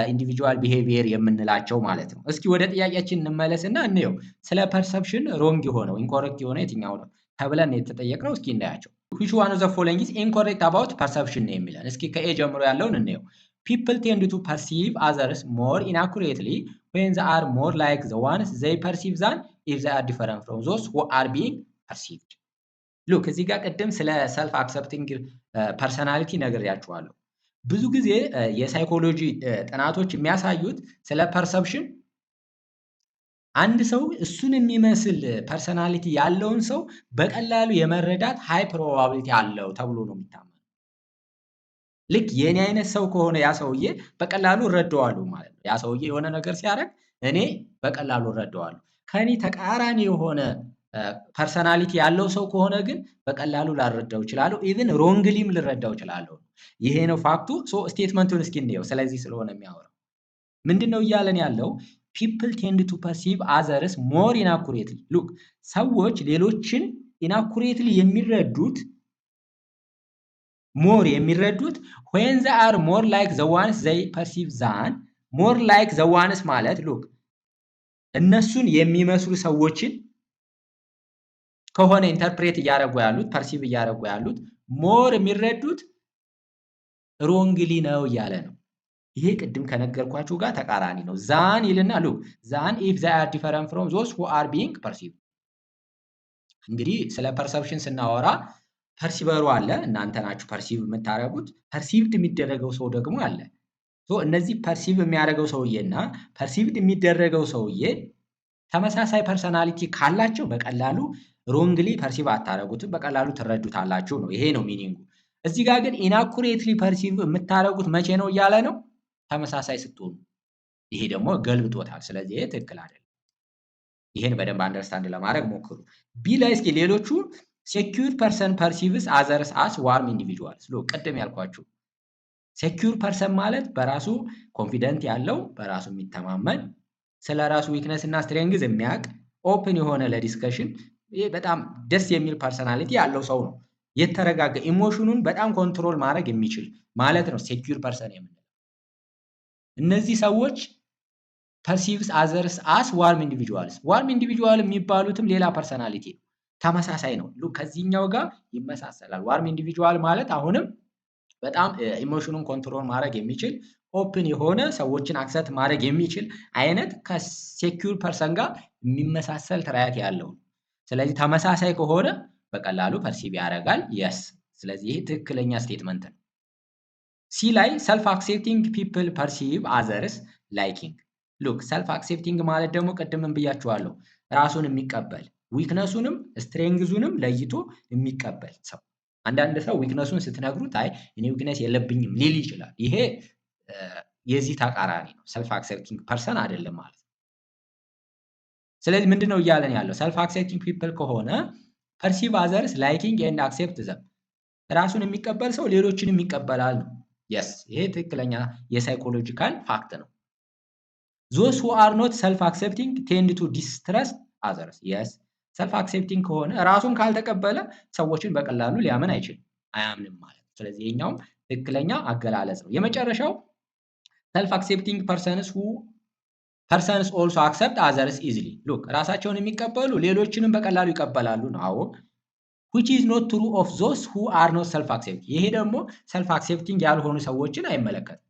ኢንዲቪጁዋል ቢሄቪየር የምንላቸው ማለት ነው። እስኪ ወደ ጥያቄያችን እንመለስና እንየው። ስለ ፐርሰፕሽን ሮንግ የሆነው ኢንኮሬክት የሆነ የትኛው ነው ተብለን የተጠየቅነው። እስኪ እናያቸው። which one of the following is incorrect about perception ነው የሚለን። እስኪ ከኤ ጀምሮ ያለውን እንየው። people tend to perceive others more inaccurately when they are more like the ones they perceive than if they are different from those who are being perceived. ሉክ እዚህ ጋር ቅድም ስለ ሰልፍ አክሰፕቲንግ ፐርሰናሊቲ ነግሬያችኋለሁ። ብዙ ጊዜ የሳይኮሎጂ ጥናቶች የሚያሳዩት ስለ ፐርሰፕሽን አንድ ሰው እሱን የሚመስል ፐርሰናሊቲ ያለውን ሰው በቀላሉ የመረዳት ሃይ ፕሮባቢሊቲ አለው ተብሎ ነው የሚታመነው። ልክ የኔ አይነት ሰው ከሆነ ያ ሰውዬ በቀላሉ እረዳዋለሁ ማለት ነው። ያ ሰውዬ የሆነ ነገር ሲያደርግ እኔ በቀላሉ እረዳዋለሁ። ከኔ ተቃራኒ የሆነ ፐርሰናሊቲ ያለው ሰው ከሆነ ግን በቀላሉ ላልረዳው እችላለሁ። ኢቭን ሮንግሊም ልረዳው እችላለሁ። ይሄ ነው ፋክቱ። ስቴትመንቱን እስኪ እንየው። ስለዚህ ስለሆነ የሚያወራው ምንድነው እያለን ያለው? people tend to perceive others more inaccurately. ሉክ ሰዎች ሌሎችን ኢናኩሬትሊ የሚረዱት when they are more like the ones they perceive than more like the ones ማለት ሉክ እነሱን የሚመስሉ ሰዎችን ከሆነ ኢንተርፕሬት እያደረጉ ያሉት ፐርሲቭ እያደረጉ ያሉት ሞር የሚረዱት ሮንግሊ ነው እያለ ነው። ይሄ ቅድም ከነገርኳችሁ ጋር ተቃራኒ ነው። ዛን ይልና ሉክ ዛን ኢፍ they are different from those who are being perceived። እንግዲህ ስለ ፐርሰፕሽን ስናወራ ፐርሲቨሩ አለ፣ እናንተ ናችሁ ፐርሲቭ የምታደርጉት። ፐርሲቭድ የሚደረገው ሰው ደግሞ አለ። እነዚህ ፐርሲቭ የሚያደርገው ሰውዬና ፐርሲቭድ የሚደረገው ሰውዬ ተመሳሳይ ፐርሰናሊቲ ካላቸው በቀላሉ ሮንግሊ ፐርሲቭ አታደርጉትም፣ በቀላሉ ትረዱታላችሁ ነው። ይሄ ነው ሚኒንጉ። እዚህ ጋር ግን ኢናኩሬትሊ ፐርሲቭ የምታደርጉት መቼ ነው እያለ ነው? ተመሳሳይ ስትሆኑ። ይሄ ደግሞ ገልብጦታል። ስለዚህ ይሄ ትክክል አይደለም። ይሄን በደንብ አንደርስታንድ ለማድረግ ሞክሩ። ቢ ላይ እስኪ ሌሎቹ ሴኪዩር ፐርሰን ፐርሲቭስ አዘርስ አስ ዋርም ኢንዲቪጁዋልስ። ቅድም ያልኳችሁ ሴኪዩር ፐርሰን ማለት በራሱ ኮንፊደንት ያለው፣ በራሱ የሚተማመን፣ ስለ ራሱ ዊክነስ እና ስትሬንግዝ የሚያውቅ፣ ኦፕን የሆነ ለዲስከሽን በጣም ደስ የሚል ፐርሰናሊቲ ያለው ሰው ነው። የተረጋጋ ኢሞሽኑን በጣም ኮንትሮል ማድረግ የሚችል ማለት ነው ሴኪዩር ፐርሰን የምንለው። እነዚህ ሰዎች ፐርሲቭስ አዘርስ አስ ዋርም ኢንዲቪጁዋልስ። ዋርም ኢንዲቪጁዋል የሚባሉትም ሌላ ፐርሰናሊቲ ነው፣ ተመሳሳይ ነው። ሉክ ከዚህኛው ጋር ይመሳሰላል። ዋርም ኢንዲቪጁዋል ማለት አሁንም በጣም ኢሞሽኑን ኮንትሮል ማድረግ የሚችል ኦፕን የሆነ ሰዎችን አክሰፕት ማድረግ የሚችል አይነት ከሴኪዩር ፐርሰን ጋር የሚመሳሰል ትራያት ያለው። ስለዚህ ተመሳሳይ ከሆነ በቀላሉ ፐርሲቭ ያደርጋል። የስ ስለዚህ ይሄ ትክክለኛ ስቴትመንት ነው። ሲ ላይ ሰልፍ አክሴፕቲንግ ፒፕል ፐርሲቭ አዘርስ ላይኪንግ። ሉክ ሰልፍ አክሴፕቲንግ ማለት ደግሞ ቅድም ብያችኋለሁ፣ ራሱን የሚቀበል ዊክነሱንም ስትሬንግዙንም ለይቶ የሚቀበል ሰው። አንዳንድ ሰው ዊክነሱን ስትነግሩት አይ እኔ ዊክነስ የለብኝም ሊል ይችላል። ይሄ የዚህ ተቃራኒ ነው። ሰልፍ አክሴፕቲንግ ፐርሰን አይደለም ማለት ነው። ስለዚህ ምንድነው እያለን ያለው? ሰልፍ አክሴፕቲንግ ፒፕል ከሆነ ፐርሲቭ አዘርስ ላይኪንግ ኤንድ አክሴፕት ዘም፣ ራሱን የሚቀበል ሰው ሌሎችንም ይቀበላል ነው። የስ ይሄ ትክክለኛ የሳይኮሎጂካል ፋክት ነው። ዞስ ሁ አር ኖት ሰልፍ አክሴፕቲንግ ቴንድ ቱ ዲስትረስት አዘርስ። የስ ሰልፍ አክሴፕቲንግ ከሆነ ራሱን ካልተቀበለ ሰዎችን በቀላሉ ሊያምን አይችልም፣ አያምንም ማለት ነው። ስለዚህ ይሄኛውም ትክክለኛ አገላለጽ ነው። የመጨረሻው ሰልፍ አክሴፕቲንግ ፐርሰንስ ኦልሶ አክሰፕት አዘርስ ኢዝሊ። ሉክ ራሳቸውን የሚቀበሉ ሌሎችንም በቀላሉ ይቀበላሉ ነው። አዎ which is not true of those who are not self accepting። ይሄ ደግሞ ሰልፍ አክሴፕቲንግ ያልሆኑ ሰዎችን አይመለከትም።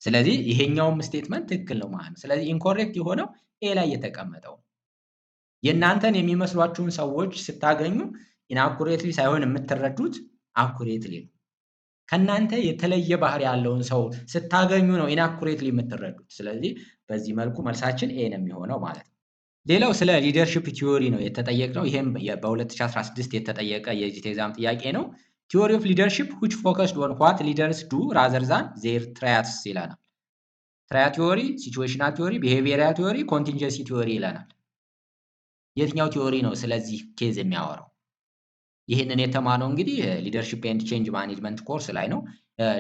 ስለዚህ ይሄኛውም ስቴትመንት ትክክል ነው ማለት ነው። ስለዚህ ኢንኮሬክት የሆነው ኤ ላይ የተቀመጠው የእናንተን የሚመስሏችሁን ሰዎች ስታገኙ ኢንአኩሬትሊ ሳይሆን የምትረዱት አኩሬትሊ ነው። ከእናንተ የተለየ ባህሪ ያለውን ሰው ስታገኙ ነው ኢንአኩሬትሊ የምትረዱት። ስለዚህ በዚህ መልኩ መልሳችን ኤ ነው የሚሆነው ማለት ነው። ሌላው ስለ ሊደርሺፕ ቲዮሪ ነው የተጠየቅነው። ይሄም በ2016 የተጠየቀ የጂት ኤግዛም ጥያቄ ነው። ቲዮሪ ኦፍ ሊደርሺፕ which focused on what leaders do rather than their traits ይለናል። ትራያት ቲዮሪ፣ ሲቹዌሽናል ቲዮሪ፣ ቢሄቪየራል ቲዮሪ፣ ኮንቲንጀንሲ ቲዮሪ ይለናል። የትኛው ቲዮሪ ነው ስለዚህ ኬዝ የሚያወራው? ይህንን የተማነው እንግዲህ ሊደርሺፕ ኤንድ ቼንጅ ማኔጅመንት ኮርስ ላይ ነው።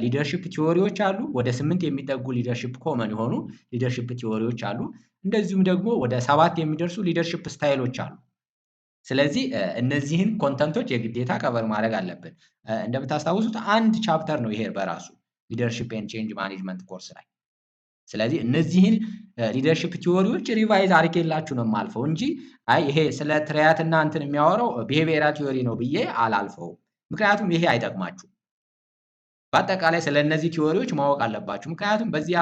ሊደርሺፕ ቲዮሪዎች አሉ። ወደ 8 የሚጠጉ ሊደርሺፕ ኮመን የሆኑ ሊደርሺፕ ቲዮሪዎች አሉ። እንደዚሁም ደግሞ ወደ 7 የሚደርሱ ሊደርሺፕ ስታይሎች አሉ። ስለዚህ እነዚህን ኮንተንቶች የግዴታ ከቨር ማድረግ አለብን። እንደምታስታውሱት አንድ ቻፕተር ነው ይሄ በራሱ ሊደርሺፕ ኤንድ ቼንጅ ማኔጅመንት ኮርስ ላይ። ስለዚህ እነዚህን ሊደርሺፕ ቲዮሪዎች ሪቫይዝ አድርጌላችሁ ነው የማልፈው እንጂ አይ ይሄ ስለ ትራያት እና እንትን የሚያወራው ቢሄቪየራል ቲዮሪ ነው ብዬ አላልፈው። ምክንያቱም ይሄ አይጠቅማችሁ። በአጠቃላይ ስለ እነዚህ ቲዮሪዎች ማወቅ አለባችሁ። ምክንያቱም በዚህ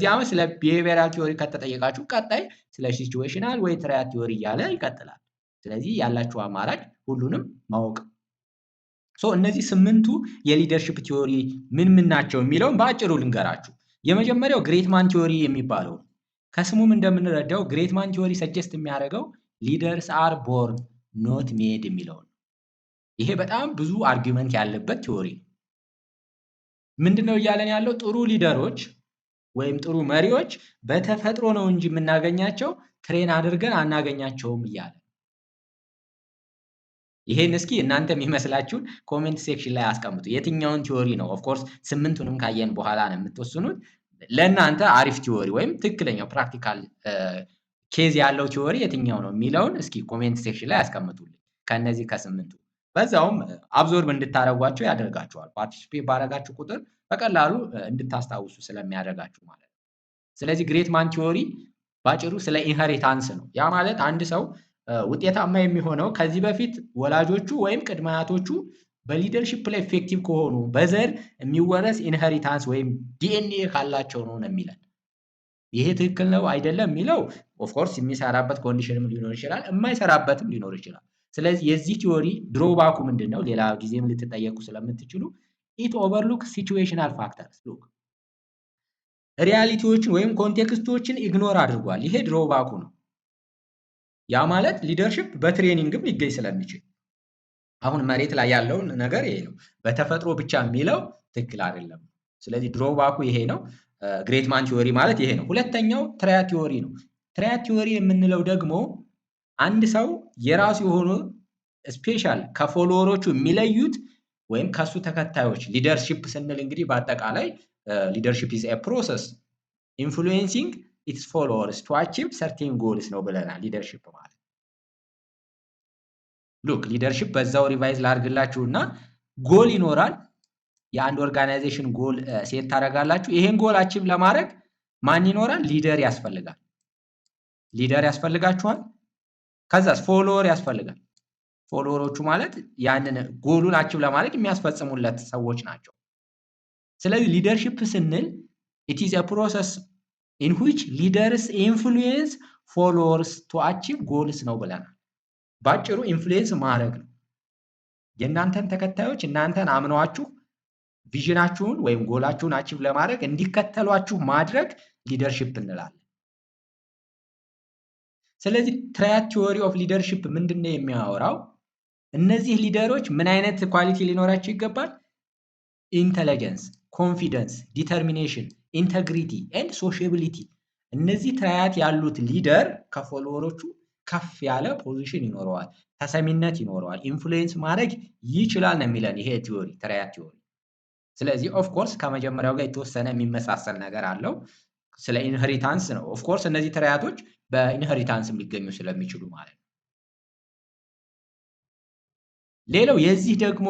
ዓመት ስለ ቢሄቪየራል ቲዮሪ ከተጠየቃችሁ ቀጣይ ስለ ሲቹዌሽናል ወይ ትራያት ቲዮሪ እያለ ይቀጥላል። ስለዚህ ያላችሁ አማራጭ ሁሉንም ማወቅ። እነዚህ 8ቱ የሊደርሺፕ ቲዮሪ ምን ናቸው የሚለውን በአጭሩ ልንገራችሁ። የመጀመሪያው ግሬትማን ቲዮሪ የሚባለው ነው። ከስሙም እንደምንረዳው ግሬትማን ቲዮሪ ሰጀስት የሚያደርገው ሊደርስ አር ቦርን ኖት ሜድ የሚለው ነው። ይሄ በጣም ብዙ አርጊውመንት ያለበት ቲዮሪ ነው። ምንድነው እያለን ያለው? ጥሩ ሊደሮች ወይም ጥሩ መሪዎች በተፈጥሮ ነው እንጂ የምናገኛቸው ትሬን አድርገን አናገኛቸውም እያለ። ይሄን እስኪ እናንተ የሚመስላችሁን ኮሜንት ሴክሽን ላይ አስቀምጡ። የትኛውን ቲዮሪ ነው? ኦፍ ኮርስ 8ቱንም ካየን በኋላ ነው የምትወስኑት። ለእናንተ አሪፍ ቲዮሪ ወይም ትክክለኛው ፕራክቲካል ኬዝ ያለው ቲዮሪ የትኛው ነው የሚለውን እስኪ ኮሜንት ሴክሽን ላይ አስቀምጡልኝ ከነዚህ ከ8ቱ። በዛውም አብዞርብ እንድታደርጓቸው ያደርጋችኋል። ፓርቲሲፔት ባደረጋችሁ ቁጥር በቀላሉ እንድታስታውሱ ስለሚያደርጋችሁ ማለት ነው። ስለዚህ ግሬትማን ቲዮሪ ባጭሩ ስለ ኢንሄሪታንስ ነው። ያ ማለት አንድ ሰው ውጤታማ የሚሆነው ከዚህ በፊት ወላጆቹ ወይም ቅድመ አያቶቹ በሊደርሺፕ ላይ ኢፌክቲቭ ከሆኑ በዘር የሚወረስ ኢንሄሪታንስ ወይም ዲኤንኤ ካላቸው ነው የሚለን። ይሄ ትክክል ነው አይደለም የሚለው ኦፍኮርስ የሚሰራበት ኮንዲሽንም ሊኖር ይችላል፣ የማይሰራበትም ሊኖር ይችላል። ስለዚህ የዚህ ቲዮሪ ድሮባኩ ምንድን ነው? ሌላ ጊዜም ልትጠየቁ ስለምትችሉ ኢት ኦቨርሉክ ሲቹዌሽናል ፋክተርስ። ሉክ ሪያሊቲዎችን ወይም ኮንቴክስቶችን ኢግኖር አድርጓል። ይሄ ድሮባኩ ነው። ያ ማለት ሊደርሺፕ በትሬኒንግም ሊገኝ ስለሚችል አሁን መሬት ላይ ያለውን ነገር ይሄ ነው። በተፈጥሮ ብቻ የሚለው ትክክል አይደለም። ስለዚህ ድሮባኩ ይሄ ነው። ግሬትማን ቲዮሪ ማለት ይሄ ነው። ሁለተኛው ትራያት ቲዮሪ ነው። ትራያት ቲዮሪ የምንለው ደግሞ አንድ ሰው የራሱ የሆኑ ስፔሻል ከፎሎወሮቹ የሚለዩት ወይም ከሱ ተከታዮች ሊደርሺፕ ስንል እንግዲህ በአጠቃላይ ሊደርሺፕ ኢዝ ኤ ፕሮሰስ ኢንፍሉዌንሲንግ ኢትስ ፎሎወርስ ቱ አቺቭ ሰርቴን ጎልስ ነው ብለናል። ሊደርሺፕ ማለት ሉክ ሊደርሺፕ በዛው ሪቫይዝ ላድርግላችሁ እና ጎል ይኖራል። የአንድ ኦርጋናይዜሽን ጎል ሴት ታደርጋላችሁ። ይሄን ጎል አቺቭ ለማድረግ ማን ይኖራል? ሊደር ያስፈልጋል። ሊደር ያስፈልጋችኋል። ከዛስ ፎሎወር ያስፈልጋል። ፎሎወሮቹ ማለት ያንን ጎሉን አቺቭ ለማድረግ የሚያስፈጽሙለት ሰዎች ናቸው። ስለዚህ ሊደርሺፕ ስንል it is a process in which leaders influence followers to achieve goals ነው ብለናል። ባጭሩ ኢንፍሉዌንስ ማድረግ ነው። የእናንተን ተከታዮች እናንተን አምነዋችሁ ቪዥናችሁን ወይም ጎላችሁን አቺቭ ለማድረግ እንዲከተሏችሁ ማድረግ ሊደርሺፕ እንላለን። ስለዚህ ትራያት ቲዮሪ ኦፍ ሊደርሺፕ ምንድነው የሚያወራው? እነዚህ ሊደሮች ምን አይነት ኳሊቲ ሊኖራቸው ይገባል? ኢንተለጀንስ፣ ኮንፊደንስ፣ ዲተርሚኔሽን፣ ኢንተግሪቲ ኤንድ ሶሺያቢሊቲ። እነዚህ ትራያት ያሉት ሊደር ከፎሎወሮቹ ከፍ ያለ ፖዚሽን ይኖረዋል፣ ተሰሚነት ይኖረዋል፣ ኢንፍሉዌንስ ማድረግ ይችላል ነው የሚለን ይሄ ቲዮሪ ትራያት ቲዮሪ። ስለዚህ ኦፍ ኮርስ ከመጀመሪያው ጋር የተወሰነ የሚመሳሰል ነገር አለው። ስለ ኢንሄሪታንስ ነው። ኦፍ ኮርስ እነዚህ ትራያቶች በኢንሄሪታንስም ሊገኙ ስለሚችሉ ማለት ነው። ሌላው የዚህ ደግሞ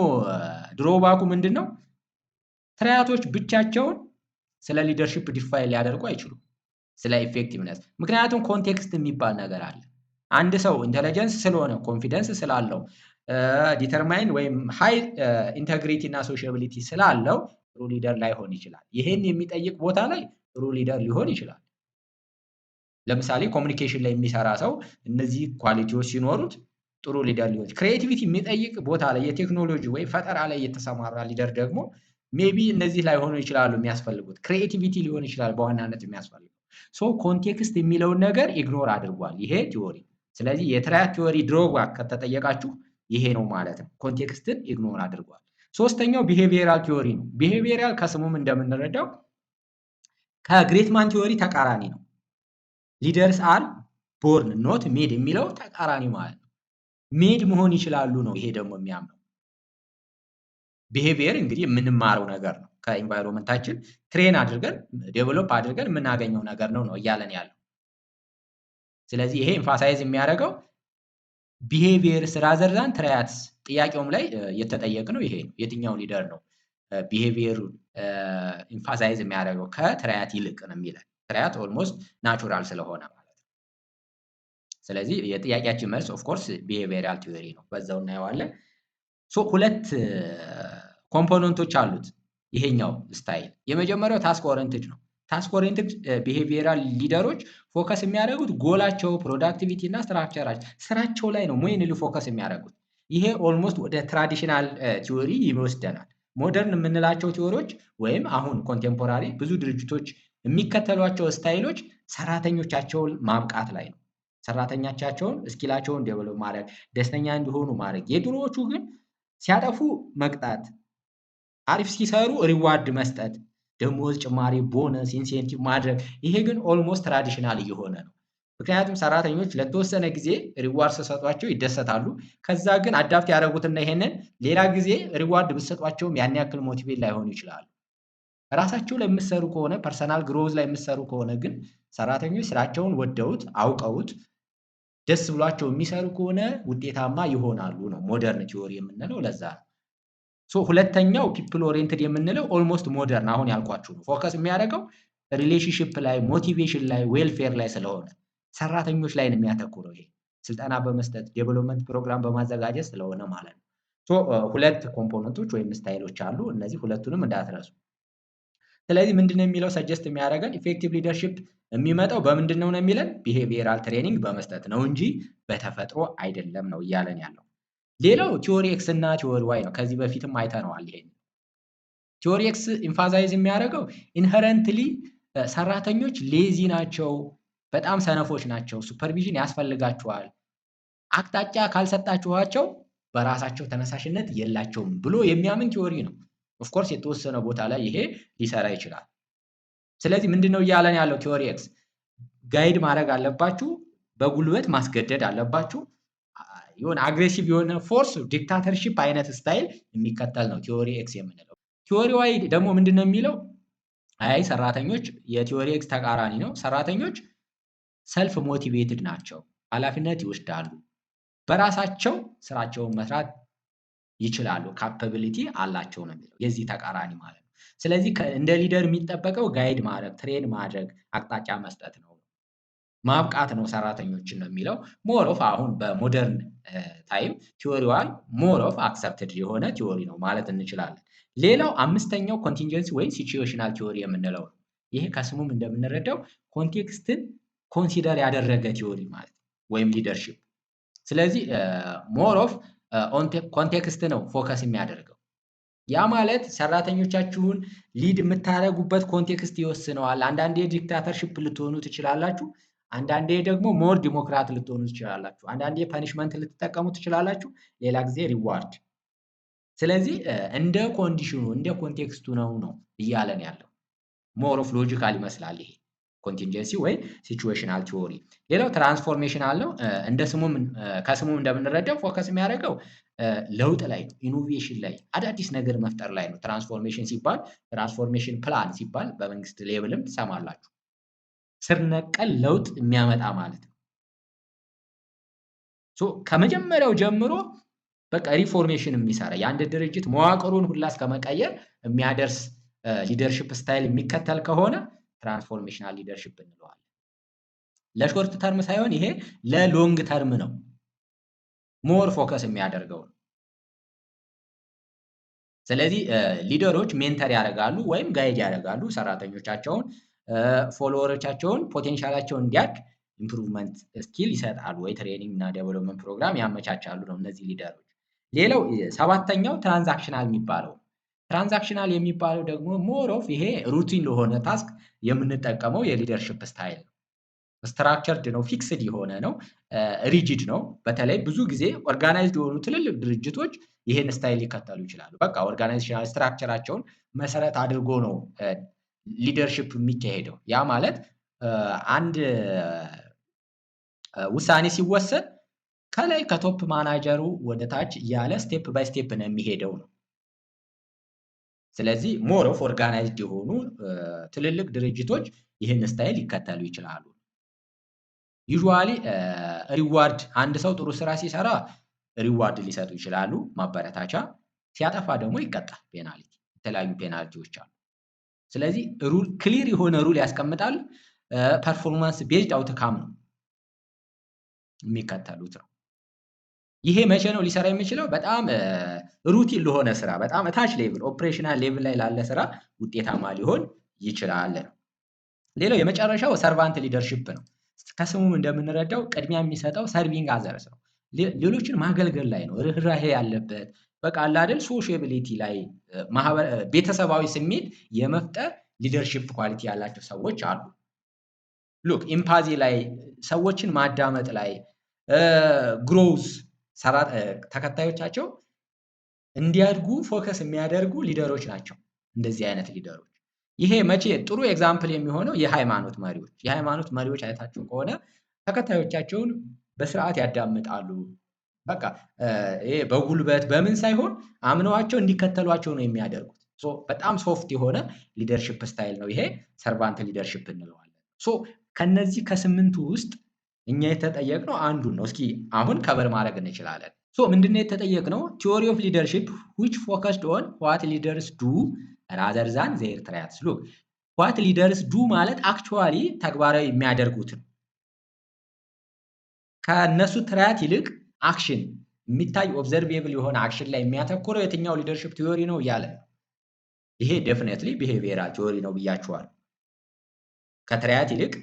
ድሮባኩ ምንድነው? ትራያቶች ብቻቸውን ስለ ሊደርሺፕ ዲፋይን ሊያደርጉ አይችሉም፣ ስለ ኢፌክቲቭነስ። ምክንያቱም ኮንቴክስት የሚባል ነገር አለ። አንድ ሰው ኢንተለጀንስ ስለሆነ ኮንፊደንስ ስላለው ዲተርማይን ወይም ሃይ ኢንተግሪቲ እና ሶሻቢሊቲ ስላለው ጥሩ ሊደር ላይሆን ይችላል። ይሄን የሚጠይቅ ቦታ ላይ ጥሩ ሊደር ሊሆን ይችላል። ለምሳሌ ኮሚኒኬሽን ላይ የሚሰራ ሰው እነዚህ ኳሊቲዎች ሲኖሩት ጥሩ ሊደር ሊሆን ይችላል። ክሬቲቪቲ የሚጠይቅ ቦታ ላይ የቴክኖሎጂ ወይ ፈጠራ ላይ የተሰማራ ሊደር ደግሞ ሜቢ እነዚህ ላይሆኑ ይችላሉ የሚያስፈልጉት፣ ክሬቲቪቲ ሊሆን ይችላል በዋናነት የሚያስፈልገው። ሶ ኮንቴክስት የሚለውን ነገር ኢግኖር አድርጓል ይሄ ቲዎሪ። ስለዚህ የትራያት ቲዎሪ ድሮባክ ከተጠየቃችሁ ይሄ ነው ማለት ነው። ኮንቴክስትን ኢግኖር አድርጓል። ሶስተኛው ቢሄቪየራል ቲዎሪ ነው። ቢሄቪየራል ከስሙም እንደምንረዳው ከግሬትማን ቲዎሪ ተቃራኒ ነው። ሊደርስ አር ቦርን ኖት ሜድ የሚለው ተቃራኒ ማለት ነው። ሜድ መሆን ይችላሉ ነው ይሄ ደግሞ የሚያምነው። ቢሄቪየር እንግዲህ የምንማረው ነገር ነው። ከኢንቫይሮንመንታችን ትሬን አድርገን ዴቨሎፕ አድርገን የምናገኘው ነገር ነው እያለን ያለው። ስለዚህ ይሄ ኤምፋሳይዝ የሚያደርገው ቢሄቪየርስ ራዘር ዛን ትራያትስ። ጥያቄውም ላይ የተጠየቅነው ይሄ ነው። የትኛው ሊደር ነው ቢሄቪየሩን ኤምፋሳይዝ የሚያደርገው ከትራያት ይልቅ ነው የሚለን። ትራያት ኦልሞስት ናቹራል ስለሆነ ማለት ነው። ስለዚህ የጥያቄያችን መልስ ኦፍ ኮርስ ቢሄቪየራል ቲዎሪ ነው። በዛው እናየዋለን። ሶ ሁለት ኮምፖነንቶች አሉት ይሄኛው ስታይል። የመጀመሪያው ታስክ ኦሪየንትድ ነው። ታስክ ኦሪየንትድ ቢሄቪየራል ሊደሮች ፎከስ የሚያደርጉት ጎላቸው፣ ፕሮዳክቲቪቲ እና ስትራክቸራቸው ስራቸው ላይ ነው ሜይንሊ ፎከስ የሚያደርጉት። ይሄ ኦልሞስት ወደ ትራዲሽናል ቲዎሪ ይወስደናል። ሞደርን የምንላቸው ቲዎሪዎች ወይም አሁን ኮንቴምፖራሪ ብዙ ድርጅቶች የሚከተሏቸው ስታይሎች ሰራተኞቻቸውን ማብቃት ላይ ነው። ሰራተኞቻቸውን ስኪላቸውን ዴቨሎፕ ማድረግ፣ ደስተኛ እንዲሆኑ ማድረግ። የድሮዎቹ ግን ሲያጠፉ መቅጣት፣ አሪፍ ሲሰሩ ሪዋርድ መስጠት፣ ደሞዝ ጭማሪ፣ ቦነስ፣ ኢንሴንቲቭ ማድረግ። ይሄ ግን ኦልሞስት ትራዲሽናል እየሆነ ነው። ምክንያቱም ሰራተኞች ለተወሰነ ጊዜ ሪዋርድ ሲሰጧቸው ይደሰታሉ። ከዛ ግን አዳፕት ያደረጉትና ይሄንን ሌላ ጊዜ ሪዋርድ ብትሰጧቸውም ያን ያክል ሞቲቬት ላይሆኑ ይችላሉ። ራሳቸው ላይ የምትሰሩ ከሆነ ፐርሰናል ግሮዝ ላይ የምትሰሩ ከሆነ ግን ሰራተኞች ስራቸውን ወደውት አውቀውት ደስ ብሏቸው የሚሰሩ ከሆነ ውጤታማ ይሆናሉ ነው ሞደርን ቲዎሪ የምንለው። ለዛ ነው። ሶ ሁለተኛው ፒፕል ኦሪየንትድ የምንለው ኦልሞስት ሞደርን አሁን ያልኳችሁ ነው። ፎከስ የሚያደርገው ሪሌሽንሺፕ ላይ፣ ሞቲቬሽን ላይ፣ ዌልፌር ላይ ስለሆነ ሰራተኞች ላይ ነው የሚያተኩረው። ይሄ ስልጠና በመስጠት ዴቨሎፕመንት ፕሮግራም በማዘጋጀት ስለሆነ ማለት ነው። ሶ ሁለት ኮምፖነንቶች ወይም ስታይሎች አሉ። እነዚህ ሁለቱንም እንዳትረሱ። ስለዚህ ምንድነው የሚለው ሰጀስት የሚያደርገን ኢፌክቲቭ ሊደርሺፕ የሚመጣው በምንድን ነው የሚለን ቢሄቪየራል ትሬኒንግ በመስጠት ነው እንጂ በተፈጥሮ አይደለም ነው እያለን ያለው። ሌላው ቲዎሪ ኤክስ እና ቲዎሪ ዋይ ነው። ከዚህ በፊትም አይተነዋል። ይሄን ቲዎሪ ኤክስ ኢንፋሳይዝ የሚያደርገው ኢንሄረንትሊ ሰራተኞች ሌዚ ናቸው፣ በጣም ሰነፎች ናቸው፣ ሱፐርቪዥን ያስፈልጋቸዋል፣ አቅጣጫ ካልሰጣችኋቸው በራሳቸው ተነሳሽነት የላቸውም ብሎ የሚያምን ቲዎሪ ነው። ኦፍኮርስ የተወሰነ ቦታ ላይ ይሄ ሊሰራ ይችላል። ስለዚህ ምንድነው እያለን ያለው ቲዎሪ ኤክስ? ጋይድ ማድረግ አለባችሁ፣ በጉልበት ማስገደድ አለባችሁ። የሆነ አግሬሲቭ የሆነ ፎርስ ዲክታተርሺፕ አይነት ስታይል የሚከተል ነው ቲዎሪ ኤክስ የምንለው። ቲዎሪ ዋይ ደግሞ ምንድነው የሚለው? አይ ሰራተኞች የቲዎሪ ኤክስ ተቃራኒ ነው። ሰራተኞች ሰልፍ ሞቲቬትድ ናቸው፣ ኃላፊነት ይወስዳሉ፣ በራሳቸው ስራቸውን መስራት ይችላሉ፣ ካፓቢሊቲ አላቸው ነው የሚለው። የዚህ ተቃራኒ ማለት ነው። ስለዚህ እንደ ሊደር የሚጠበቀው ጋይድ ማድረግ፣ ትሬን ማድረግ፣ አቅጣጫ መስጠት ነው፣ ማብቃት ነው ሰራተኞችን ነው የሚለው። ሞር ኦፍ አሁን በሞደርን ታይም ቲዎሪ ዋይ ሞር ኦፍ አክሰፕትድ የሆነ ቲዎሪ ነው ማለት እንችላለን። ሌላው አምስተኛው ኮንቲንጀንሲ ወይም ሲቹዌሽናል ቲዎሪ የምንለው ነው። ይሄ ከስሙም እንደምንረዳው ኮንቴክስትን ኮንሲደር ያደረገ ቲዎሪ ማለት ነው ወይም ሊደርሺፕ። ስለዚህ ሞር ኦፍ ኮንቴክስት ነው ፎከስ የሚያደርገው። ያ ማለት ሰራተኞቻችሁን ሊድ የምታደርጉበት ኮንቴክስት ይወስነዋል። አንዳንዴ ዲክታተርሺፕ ልትሆኑ ትችላላችሁ፣ አንዳንዴ ደግሞ ሞር ዲሞክራት ልትሆኑ ትችላላችሁ፣ አንዳንዴ ፐኒሽመንት ልትጠቀሙ ትችላላችሁ፣ ሌላ ጊዜ ሪዋርድ። ስለዚህ እንደ ኮንዲሽኑ እንደ ኮንቴክስቱ ነው እያለን ያለው። ሞር ኦፍ ሎጂካል ይመስላል ይሄ ኮንቲንጀንሲ ወይ ሲቹዌሽናል ቲዎሪ። ሌላው ትራንስፎርሜሽናል ነው። ከስሙም እንደምንረዳው ፎከስ የሚያደርገው ለውጥ ላይ ነው፣ ኢኖቬሽን ላይ፣ አዳዲስ ነገር መፍጠር ላይ ነው። ትራንስፎርሜሽን ሲባል ትራንስፎርሜሽን ፕላን ሲባል በመንግስት ሌቭልም ትሰማላችሁ። ስር ነቀል ለውጥ የሚያመጣ ማለት ነው። ከመጀመሪያው ጀምሮ በቃ ሪፎርሜሽን የሚሰራ የአንድ ድርጅት መዋቅሩን ሁላ እስከመቀየር የሚያደርስ ሊደርሺፕ ስታይል የሚከተል ከሆነ ትራንስፎርሜሽናል ሊደርሺፕ እንለዋለን። ለሾርት ተርም ሳይሆን ይሄ ለሎንግ ተርም ነው ሞር ፎከስ የሚያደርገው ነው። ስለዚህ ሊደሮች ሜንተር ያደርጋሉ ወይም ጋይድ ያደርጋሉ ሰራተኞቻቸውን፣ ፎሎወሮቻቸውን ፖቴንሻላቸውን እንዲያድግ ኢምፕሩቭመንት ስኪል ይሰጣሉ ወይ ትሬኒንግ እና ዴቨሎፕመንት ፕሮግራም ያመቻቻሉ ነው እነዚህ ሊደሮች። ሌላው ሰባተኛው ትራንዛክሽናል የሚባለው ትራንዛክሽናል የሚባለው ደግሞ ሞር ኦፍ ይሄ ሩቲን ለሆነ ታስክ የምንጠቀመው የሊደርሺፕ ስታይል ነው። ስትራክቸርድ ነው፣ ፊክስድ የሆነ ነው፣ ሪጂድ ነው። በተለይ ብዙ ጊዜ ኦርጋናይዝድ የሆኑ ትልልቅ ድርጅቶች ይሄን ስታይል ሊከተሉ ይችላሉ። በቃ ኦርጋናይዜሽናል ስትራክቸራቸውን መሰረት አድርጎ ነው ሊደርሺፕ የሚካሄደው። ያ ማለት አንድ ውሳኔ ሲወሰን ከላይ ከቶፕ ማናጀሩ ወደ ታች እያለ ስቴፕ ባይ ስቴፕ ነው የሚሄደው ነው። ስለዚህ ሞር ኦፍ ኦርጋናይዝድ የሆኑ ትልልቅ ድርጅቶች ይህን ስታይል ሊከተሉ ይችላሉ። ዩዥዋሊ ሪዋርድ አንድ ሰው ጥሩ ስራ ሲሰራ ሪዋርድ ሊሰጡ ይችላሉ፣ ማበረታቻ። ሲያጠፋ ደግሞ ይቀጣል፣ ፔናልቲ፣ የተለያዩ ፔናልቲዎች አሉ። ስለዚህ ክሊር የሆነ ሩል ያስቀምጣል። ፐርፎርማንስ ቤዝድ አውትካም ነው የሚከተሉት ነው። ይሄ መቼ ነው ሊሰራ የሚችለው? በጣም ሩቲን ለሆነ ስራ፣ በጣም ታች ሌቭል ኦፕሬሽናል ሌቭል ላይ ላለ ስራ ውጤታማ ሊሆን ይችላል ነው። ሌላው የመጨረሻው ሰርቫንት ሊደርሺፕ ነው። ከስሙም እንደምንረዳው ቅድሚያ የሚሰጠው ሰርቪንግ አዘርስ ነው። ሌሎችን ማገልገል ላይ ነው። ርህራሄ ያለበት በቃ አለ አይደል ሶሺያቢሊቲ ላይ ቤተሰባዊ ስሜት የመፍጠር ሊደርሺፕ ኳሊቲ ያላቸው ሰዎች አሉ። ሉክ ኢምፓዚ ላይ፣ ሰዎችን ማዳመጥ ላይ፣ ግሮዝ ተከታዮቻቸው እንዲያድጉ ፎከስ የሚያደርጉ ሊደሮች ናቸው እንደዚህ አይነት ሊደሮች። ይሄ መቼ ጥሩ ኤግዛምፕል የሚሆነው የሃይማኖት መሪዎች አይታችሁ ከሆነ ተከታዮቻቸውን በስርዓት ያዳምጣሉ። በቃ ይሄ በጉልበት በምን ሳይሆን አምነዋቸው እንዲከተሏቸው ነው የሚያደርጉት። በጣም ሶፍት የሆነ ሊደርሺፕ ስታይል ነው ይሄ፣ ሰርቫንት ሊደርሺፕ እንለዋለን። ከነዚህ ከስምንቱ ውስጥ እኛ የተጠየቅነው አንዱን ነው። እስኪ አሁን ከበር ማድረግ እንችላለን። ምንድነው የተጠየቅነው? ቲዎሪ ኦፍ ሊደርሺፕ which focused on what leaders do rather than their traits። ሉክ what leaders do ማለት አክቹዋሊ ተግባራዊ የሚያደርጉትን ከነሱ ትራያት ይልቅ አክሽን የሚታይ ኦብዘርቬብል የሆነ አክሽን ላይ የሚያተኩረው የትኛው ሊደርሺፕ ቲዎሪ ነው እያለ ይሄ ዴፊኔትሊ ቢሄቪየራል ቲዎሪ ነው ብያችኋል። ከትራያት ይልቅ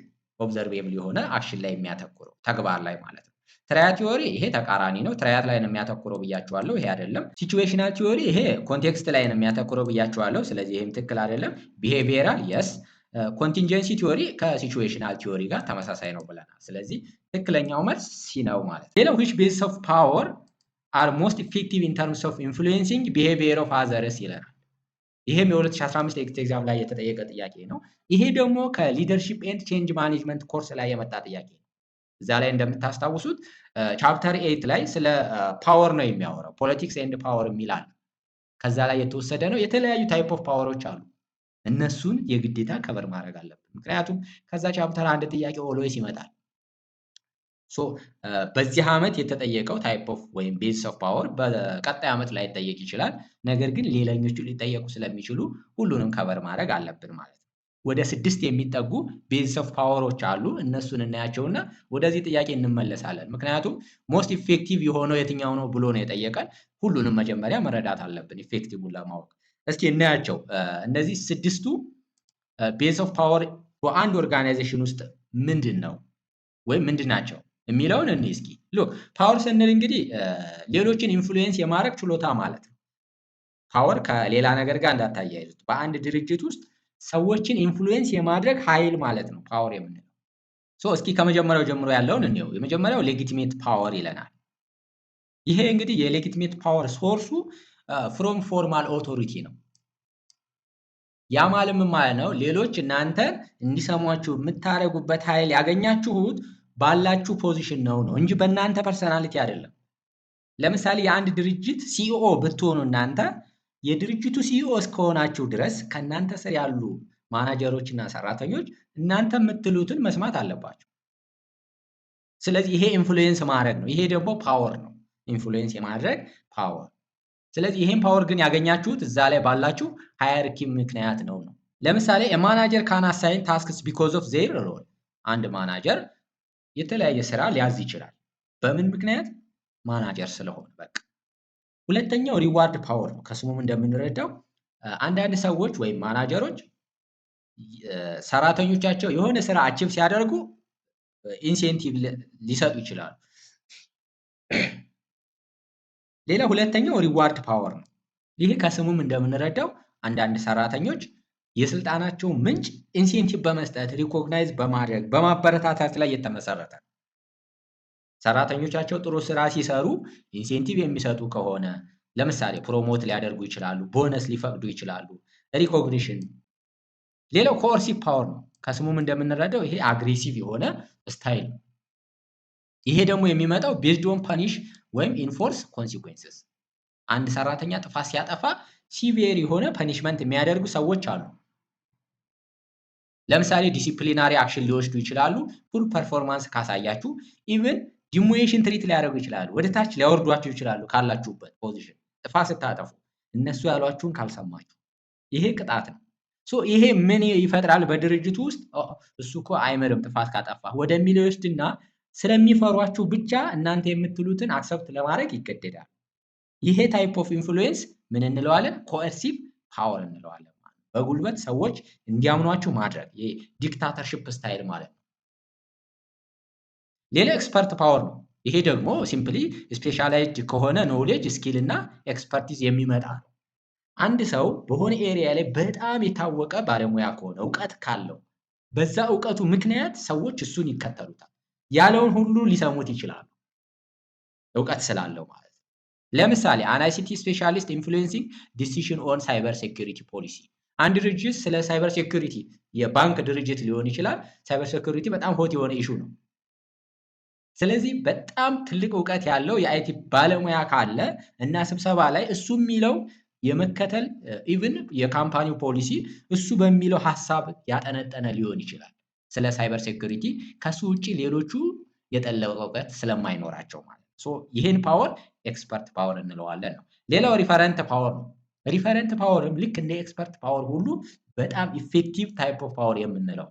ኦብዘርቬብል የሆነ አክሽን ላይ የሚያተኩረው ተግባር ላይ ማለት ነው። ትራያት ቲዎሪ ይሄ ተቃራኒ ነው። ትራያት ላይ ነው የሚያተኩረው ብያችኋለሁ፣ ይሄ አይደለም። ሲቹዌሽናል ቲዎሪ ይሄ ኮንቴክስት ላይ ነው የሚያተኩረው ብያችኋለሁ፣ ስለዚህ ይሄም ትክክል አይደለም። ቢሄቪየራል የስ። ኮንቲንጀንሲ ቲዎሪ ከሲቹዌሽናል ቲዎሪ ጋር ተመሳሳይ ነው ብለናል። ስለዚህ ትክክለኛው መልስ ሲ ነው ማለት ነው። ሌላው which bases of power are most effective in terms of influencing behavior of others ይለናል። ይሄም የ2015 ኤግዚት ኤግዛም ላይ የተጠየቀ ጥያቄ ነው። ይሄ ደግሞ ከሊደርሺፕ ኤንድ ቼንጅ ማኔጅመንት ኮርስ ላይ የመጣ ጥያቄ ነው። እዛ ላይ እንደምታስታውሱት ቻፕተር 8 ላይ ስለ ፓወር ነው የሚያወራው። ፖለቲክስ ኤንድ ፓወር የሚላል ከዛ ላይ የተወሰደ ነው። የተለያዩ ታይፕ ኦፍ ፓወሮች አሉ። እነሱን የግዴታ ከበር ማድረግ አለብን። ምክንያቱም ከዛ ቻፕተር አንድ ጥያቄ ኦልዌይስ ይመጣል። በዚህ ዓመት የተጠየቀው ታይፕ ኦፍ ወይም ቤዝ ኦፍ ፓወር በቀጣይ ዓመት ላይ ይጠየቅ ይችላል። ነገር ግን ሌላኞቹ ሊጠየቁ ስለሚችሉ ሁሉንም ከበር ማድረግ አለብን ማለት ነው። ወደ 6 የሚጠጉ ቤዝ ኦፍ ፓወሮች አሉ። እነሱን እናያቸውና ወደዚህ ጥያቄ እንመለሳለን። ምክንያቱም ሞስት ኢፌክቲቭ የሆነው የትኛው ነው ብሎ ነው የጠየቀን። ሁሉንም መጀመሪያ መረዳት አለብን ኢፌክቲቭን ለማወቅ። እስኪ እናያቸው። እነዚህ 6ቱ ቤዝ ኦፍ ፓወር በአንድ ኦርጋናይዜሽን ውስጥ ምንድን ነው ወይም ምንድን ናቸው የሚለውን እንይ እስኪ። ሉክ ፓወር ስንል እንግዲህ ሌሎችን ኢንፍሉዌንስ የማድረግ ችሎታ ማለት ነው። ፓወር ከሌላ ነገር ጋር እንዳታያይዙት። በአንድ ድርጅት ውስጥ ሰዎችን ኢንፍሉዌንስ የማድረግ ኃይል ማለት ነው ፓወር የምንለው። እስኪ ከመጀመሪያው ጀምሮ ያለውን እንየው። የመጀመሪያው ሌጂቲሜት ፓወር ይለናል። ይሄ እንግዲህ የሌጂቲሜት ፓወር ሶርሱ ፍሮም ፎርማል ኦቶሪቲ ነው። ያ ማለት ምን ማለት ነው? ሌሎች እናንተ እንዲሰሟችሁ የምታደርጉበት ኃይል ያገኛችሁት ባላችሁ ፖዚሽን ነው እንጂ በእናንተ ፐርሰናሊቲ አይደለም። ለምሳሌ የአንድ ድርጅት ሲኢኦ ብትሆኑ እናንተ የድርጅቱ ሲኢኦ እስከሆናችሁ ድረስ ከእናንተ ስር ያሉ ማናጀሮችና ሰራተኞች እናንተ የምትሉትን መስማት አለባቸው። ስለዚህ ይሄ ኢንፍሉዌንስ ማድረግ ነው። ይሄ ደግሞ ፓወር ነው። ኢንፍሉዌንስ የማድረግ ፓወር። ስለዚህ ይሄን ፓወር ግን ያገኛችሁት እዛ ላይ ባላችሁ ሃየራርኪ ምክንያት ነው። ለምሳሌ ማናጀር ካን አሳይን ታስክስ ቢኮዝ ኦፍ ዜር ሮል። አንድ ማናጀር የተለያየ ስራ ሊያዝ ይችላል። በምን ምክንያት? ማናጀር ስለሆነ በቃ። ሁለተኛው ሪዋርድ ፓወር ነው። ከስሙም እንደምንረዳው አንዳንድ ሰዎች ወይም ማናጀሮች ሰራተኞቻቸው የሆነ ስራ አቺቭ ሲያደርጉ ኢንሴንቲቭ ሊሰጡ ይችላሉ። ሌላ ሁለተኛው ሪዋርድ ፓወር ነው። ይህ ከስሙም እንደምንረዳው አንዳንድ ሰራተኞች የስልጣናቸው ምንጭ ኢንሴንቲቭ በመስጠት ሪኮግናይዝ በማድረግ በማበረታታት ላይ የተመሰረተ ነው። ሰራተኞቻቸው ጥሩ ስራ ሲሰሩ ኢንሴንቲቭ የሚሰጡ ከሆነ ለምሳሌ ፕሮሞት ሊያደርጉ ይችላሉ፣ ቦነስ ሊፈቅዱ ይችላሉ፣ ሪኮግኒሽን። ሌላው ኮርሲቭ ፓወር ነው። ከስሙም እንደምንረዳው ይሄ አግሬሲቭ የሆነ ስታይል ነው። ይሄ ደግሞ የሚመጣው ቤዝድ ኦን ፐኒሽ ወይም ኢንፎርስ ኮንሲኩዌንስስ። አንድ ሰራተኛ ጥፋት ሲያጠፋ ሲቪየር የሆነ ፐኒሽመንት የሚያደርጉ ሰዎች አሉ። ለምሳሌ ዲሲፕሊናሪ አክሽን ሊወስዱ ይችላሉ። ፉል ፐርፎርማንስ ካሳያችሁ ኢቭን ዲሞኔሽን ትሪት ሊያደርጉ ይችላሉ። ወደ ታች ሊያወርዷችሁ ይችላሉ ካላችሁበት ፖዚሽን ጥፋት ስታጠፉ እነሱ ያሏችሁን ካልሰማችሁ። ይሄ ቅጣት ነው። ይሄ ምን ይፈጥራል? በድርጅቱ ውስጥ እሱ እኮ አይምርም ጥፋት ካጠፋ ወደሚለው ይወስድና ስለሚፈሯችሁ ብቻ እናንተ የምትሉትን አክሰፕት ለማድረግ ይገደዳል። ይሄ ታይፕ ኦፍ ኢንፍሉዌንስ ምን እንለዋለን? ኮኤርሲቭ ፓወር እንለዋለን። በጉልበት ሰዎች እንዲያምኗችሁ ማድረግ፣ ይሄ ዲክታተርሺፕ ስታይል ማለት ነው። ሌላ ኤክስፐርት ፓወር ነው። ይሄ ደግሞ ሲምፕሊ ስፔሻላይዝድ ከሆነ ኖሌጅ ስኪል እና ኤክስፐርቲዝ የሚመጣ ነው። አንድ ሰው በሆነ ኤሪያ ላይ በጣም የታወቀ ባለሙያ ከሆነ እውቀት ካለው በዛ እውቀቱ ምክንያት ሰዎች እሱን ይከተሉታል። ያለውን ሁሉ ሊሰሙት ይችላሉ፣ እውቀት ስላለው ማለት ነው። ለምሳሌ አን አይሲቲ ስፔሻሊስት ኢንፍሉዌንሲንግ ዲሲዥን ኦን ሳይበር ሴኩሪቲ ፖሊሲ። አንድ ድርጅት ስለ ሳይበር ሴኩሪቲ፣ የባንክ ድርጅት ሊሆን ይችላል፣ ሳይበር ሴኩሪቲ በጣም ሆት የሆነ ኢሹ ነው። ስለዚህ በጣም ትልቅ እውቀት ያለው የአይቲ ባለሙያ ካለ እና ስብሰባ ላይ እሱ የሚለው የመከተል ኢቭን የካምፓኒው ፖሊሲ እሱ በሚለው ሐሳብ ያጠነጠነ ሊሆን ይችላል ስለ ሳይበር ሴኩሪቲ። ከሱ ውጪ ሌሎቹ የጠለቀ እውቀት ስለማይኖራቸው ማለት ነው። ይህን ፓወር ኤክስፐርት ፓወር እንለዋለን ነው። ሌላው ሪፈረንት ፓወር ነው። ሪፈረንት ፓወርም ልክ እንደ ኤክስፐርት ፓወር ሁሉ በጣም ኢፌክቲቭ ታይፕ ኦፍ ፓወር የምንለው።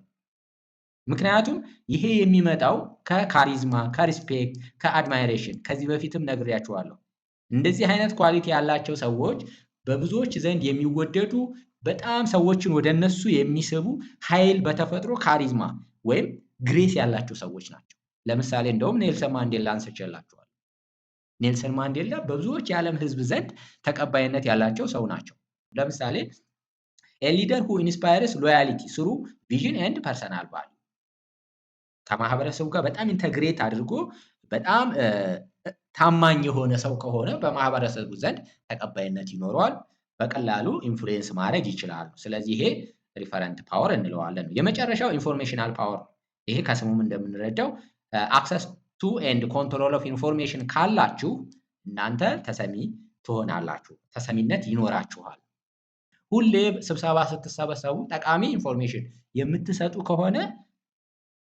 ምክንያቱም ይሄ የሚመጣው ከካሪዝማ፣ ከሪስፔክት፣ ከአድማይሬሽን ከዚህ በፊትም ነግሬያችኋለሁ። እንደዚህ አይነት ኳሊቲ ያላቸው ሰዎች በብዙዎች ዘንድ የሚወደዱ በጣም ሰዎችን ወደ እነሱ የሚስቡ ኃይል በተፈጥሮ ካሪዝማ ወይም ግሬስ ያላቸው ሰዎች ናቸው። ለምሳሌ እንደውም ኔልሰን ማንዴላ አንስቼላችኋለሁ። ኔልሰን ማንዴላ በብዙዎች የዓለም ሕዝብ ዘንድ ተቀባይነት ያላቸው ሰው ናቸው። ለምሳሌ ኤ ሊደር ሁ ኢንስፓየርስ ሎያሊቲ ስሩ ቪዥን ኤንድ ፐርሰናል ቫልዩ። ከማህበረሰቡ ጋር በጣም ኢንተግሬት አድርጎ በጣም ታማኝ የሆነ ሰው ከሆነ በማህበረሰቡ ዘንድ ተቀባይነት ይኖረዋል። በቀላሉ ኢንፍሉዌንስ ማድረግ ይችላሉ። ስለዚህ ይሄ ሪፈረንት ፓወር እንለዋለን። የመጨረሻው ኢንፎርሜሽናል ፓወር። ይሄ ከስሙም እንደምንረዳው አክሰስ ቱ ኤንድ ኮንትሮል ኦፍ ኢንፎርሜሽን ካላችሁ እናንተ ተሰሚ ትሆናላችሁ፣ ተሰሚነት ይኖራችኋል። ሁሌ ስብሰባ ስትሰበሰቡ ጠቃሚ ኢንፎርሜሽን የምትሰጡ ከሆነ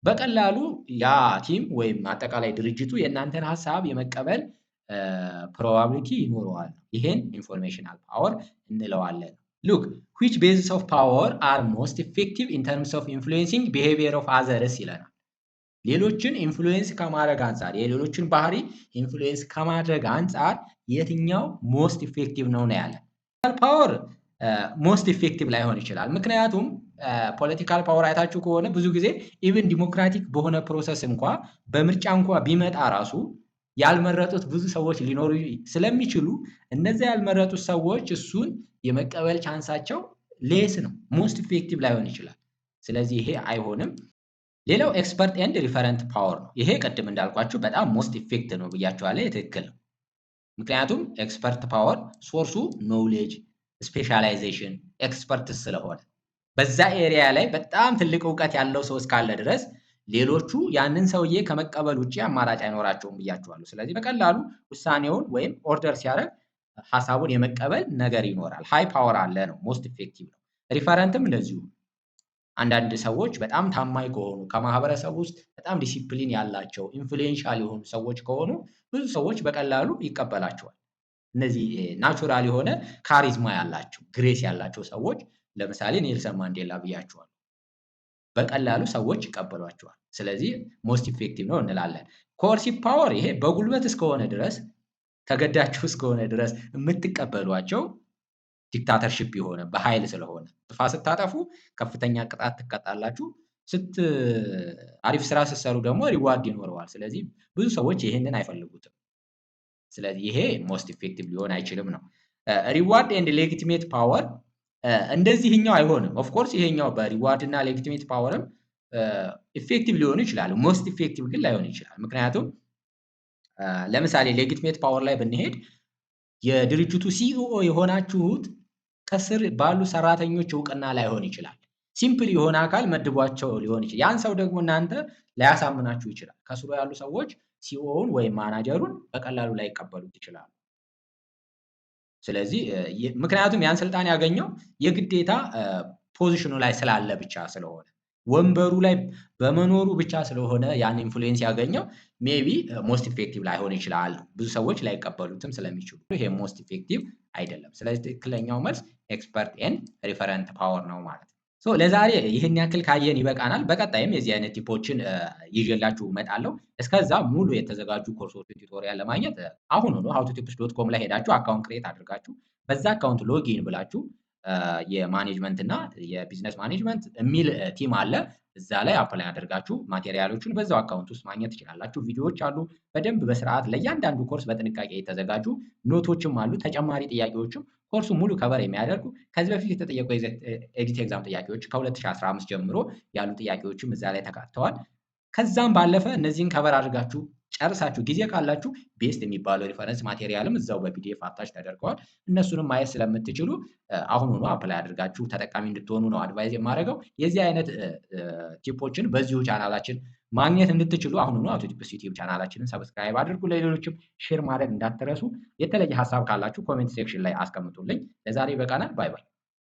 በቀላሉ ያ ቲም ወይም አጠቃላይ ድርጅቱ የእናንተን ሀሳብ የመቀበል ፕሮባቢሊቲ ይኖረዋል። ይሄን ኢንፎርሜሽናል ፓወር እንለዋለን። ሉክ which bases of power are most effective in terms of influencing behavior of others ይለናል። ሌሎችን ኢንፍሉዌንስ ከማድረግ አንጻር፣ የሌሎችን ባህሪ ኢንፍሉዌንስ ከማድረግ አንጻር የትኛው ሞስት ኢፌክቲቭ ነው ያለ። ፓወር ሞስት ኢፌክቲቭ ላይሆን ይችላል። ምክንያቱም ፖለቲካል ፓወር አይታችሁ ከሆነ ብዙ ጊዜ ኢቭን ዲሞክራቲክ በሆነ ፕሮሰስ እንኳ በምርጫ እንኳ ቢመጣ ራሱ ያልመረጡት ብዙ ሰዎች ሊኖሩ ስለሚችሉ እነዚያ ያልመረጡት ሰዎች እሱን የመቀበል ቻንሳቸው ሌስ ነው፣ ሞስት ኢፌክቲቭ ላይሆን ይችላል። ስለዚህ ይሄ አይሆንም። ሌላው ኤክስፐርት ኤንድ ሪፈረንት ፓወር ነው። ይሄ ቅድም እንዳልኳችሁ በጣም ሞስት ኢፌክቲቭ ነው ብያችኋለሁ። ትክክል ነው። ምክንያቱም ኤክስፐርት ፓወር ሶርሱ ኖውሌጅ፣ ስፔሻላይዜሽን፣ ኤክስፐርት ስለሆነ በዛ ኤሪያ ላይ በጣም ትልቅ እውቀት ያለው ሰው እስካለ ድረስ ሌሎቹ ያንን ሰውዬ ከመቀበል ውጭ አማራጭ አይኖራቸውም ብያችኋለሁ። ስለዚህ በቀላሉ ውሳኔውን ወይም ኦርደር ሲያደርግ ሐሳቡን የመቀበል ነገር ይኖራል። ሃይ ፓወር አለ ነው፣ ሞስት ኢፌክቲቭ ነው። ሪፈረንትም እንደዚሁ አንዳንድ ሰዎች በጣም ታማኝ ከሆኑ ከማህበረሰብ ውስጥ በጣም ዲሲፕሊን ያላቸው ኢንፍሉዌንሻል የሆኑ ሰዎች ከሆኑ ብዙ ሰዎች በቀላሉ ይቀበላቸዋል። እነዚህ ናቹራል የሆነ ካሪዝማ ያላቸው ግሬስ ያላቸው ሰዎች ለምሳሌ ኔልሰን ማንዴላ ብያቸዋል። በቀላሉ ሰዎች ይቀበሏቸዋል። ስለዚህ ሞስት ኢፌክቲቭ ነው እንላለን። ኮርሲቭ ፓወር ይሄ በጉልበት እስከሆነ ድረስ ተገዳችሁ እስከሆነ ድረስ የምትቀበሏቸው ዲክታተርሺፕ የሆነ በኃይል ስለሆነ ጥፋት ስታጠፉ ከፍተኛ ቅጣት ትቀጣላችሁ። አሪፍ ስራ ስትሰሩ ደግሞ ሪዋርድ ይኖረዋል። ስለዚህ ብዙ ሰዎች ይህንን አይፈልጉትም። ስለዚህ ይሄ ሞስት ኢፌክቲቭ ሊሆን አይችልም ነው። ሪዋርድ ኤንድ ሌጂቲሜት ፓወር እንደዚህኛው አይሆንም። ኦፍኮርስ ይሄኛው በሪዋርድ እና ሌጂቲሜት ፓወርም ኢፌክቲቭ ሊሆኑ ይችላሉ። ሞስት ኢፌክቲቭ ግን ላይሆን ይችላል። ምክንያቱም ለምሳሌ ሌጂቲሜት ፓወር ላይ ብንሄድ የድርጅቱ ሲኢኦ የሆናችሁት ከስር ባሉ ሰራተኞች እውቅና ላይሆን ይችላል። ሲምፕል የሆነ አካል መድቧቸው ሊሆን ይችላል። ያን ሰው ደግሞ እናንተ ላያሳምናችሁ ይችላል። ከስሩ ያሉ ሰዎች ሲኢኦውን ወይም ማናጀሩን በቀላሉ ላይቀበሉት ይችላሉ። ስለዚህ ምክንያቱም ያን ስልጣን ያገኘው የግዴታ ፖዚሽኑ ላይ ስላለ ብቻ ስለሆነ ወንበሩ ላይ በመኖሩ ብቻ ስለሆነ ያን ኢንፍሉዌንስ ያገኘው ሜቢ ሞስት ኢፌክቲቭ ላይሆን ይችላል። ብዙ ሰዎች ላይቀበሉትም ስለሚችሉ ይሄ ሞስት ኢፌክቲቭ አይደለም። ስለዚህ ትክክለኛው መልስ ኤክስፐርት ኤንድ ሪፈረንት ፓወር ነው ማለት ነው። ሶ ለዛሬ ይህን ያክል ካየን ይበቃናል። በቀጣይም የዚህ አይነት ቲፖችን ይዤላችሁ እመጣለሁ። እስከዛ ሙሉ የተዘጋጁ ኮርሶችን ቱቶሪያል ለማግኘት አሁኑኑ howtotips.com ላይ ሄዳችሁ አካውንት ክሬት አድርጋችሁ በዛ አካውንት ሎጊን ብላችሁ የማኔጅመንት እና የቢዝነስ ማኔጅመንት የሚል ቲም አለ። እዛ ላይ አፕላይ አድርጋችሁ ማቴሪያሎችን በዛው አካውንት ውስጥ ማግኘት ትችላላችሁ። ቪዲዮዎች አሉ በደንብ በስርዓት ለእያንዳንዱ ኮርስ በጥንቃቄ የተዘጋጁ ኖቶችም አሉ። ተጨማሪ ጥያቄዎችም ኮርሱ ሙሉ ከቨር የሚያደርጉ ከዚህ በፊት የተጠየቁ ኤዲት ኤግዛም ጥያቄዎች ከ2015 ጀምሮ ያሉ ጥያቄዎችም እዛ ላይ ተካተዋል። ከዛም ባለፈ እነዚህን ከቨር አድርጋችሁ ጨርሳችሁ ጊዜ ካላችሁ ቤስት የሚባለው ሪፈረንስ ማቴሪያልም እዛው በፒዲኤፍ አታች ተደርገዋል። እነሱንም ማየት ስለምትችሉ አሁኑኑ አፕላይ አድርጋችሁ ተጠቃሚ እንድትሆኑ ነው አድቫይዝ የማደርገው። የዚህ አይነት ቲፖችን በዚሁ ቻናላችን ማግኘት እንድትችሉ አሁኑኑ አውቶቲፕስ ዩቲዩብ ቻናላችንን ሰብስክራይብ አድርጉ። ለሌሎችም ሼር ማድረግ እንዳትረሱ። የተለየ ሀሳብ ካላችሁ ኮሜንት ሴክሽን ላይ አስቀምጡልኝ። ለዛሬ በቃናል። ባይ ባይ።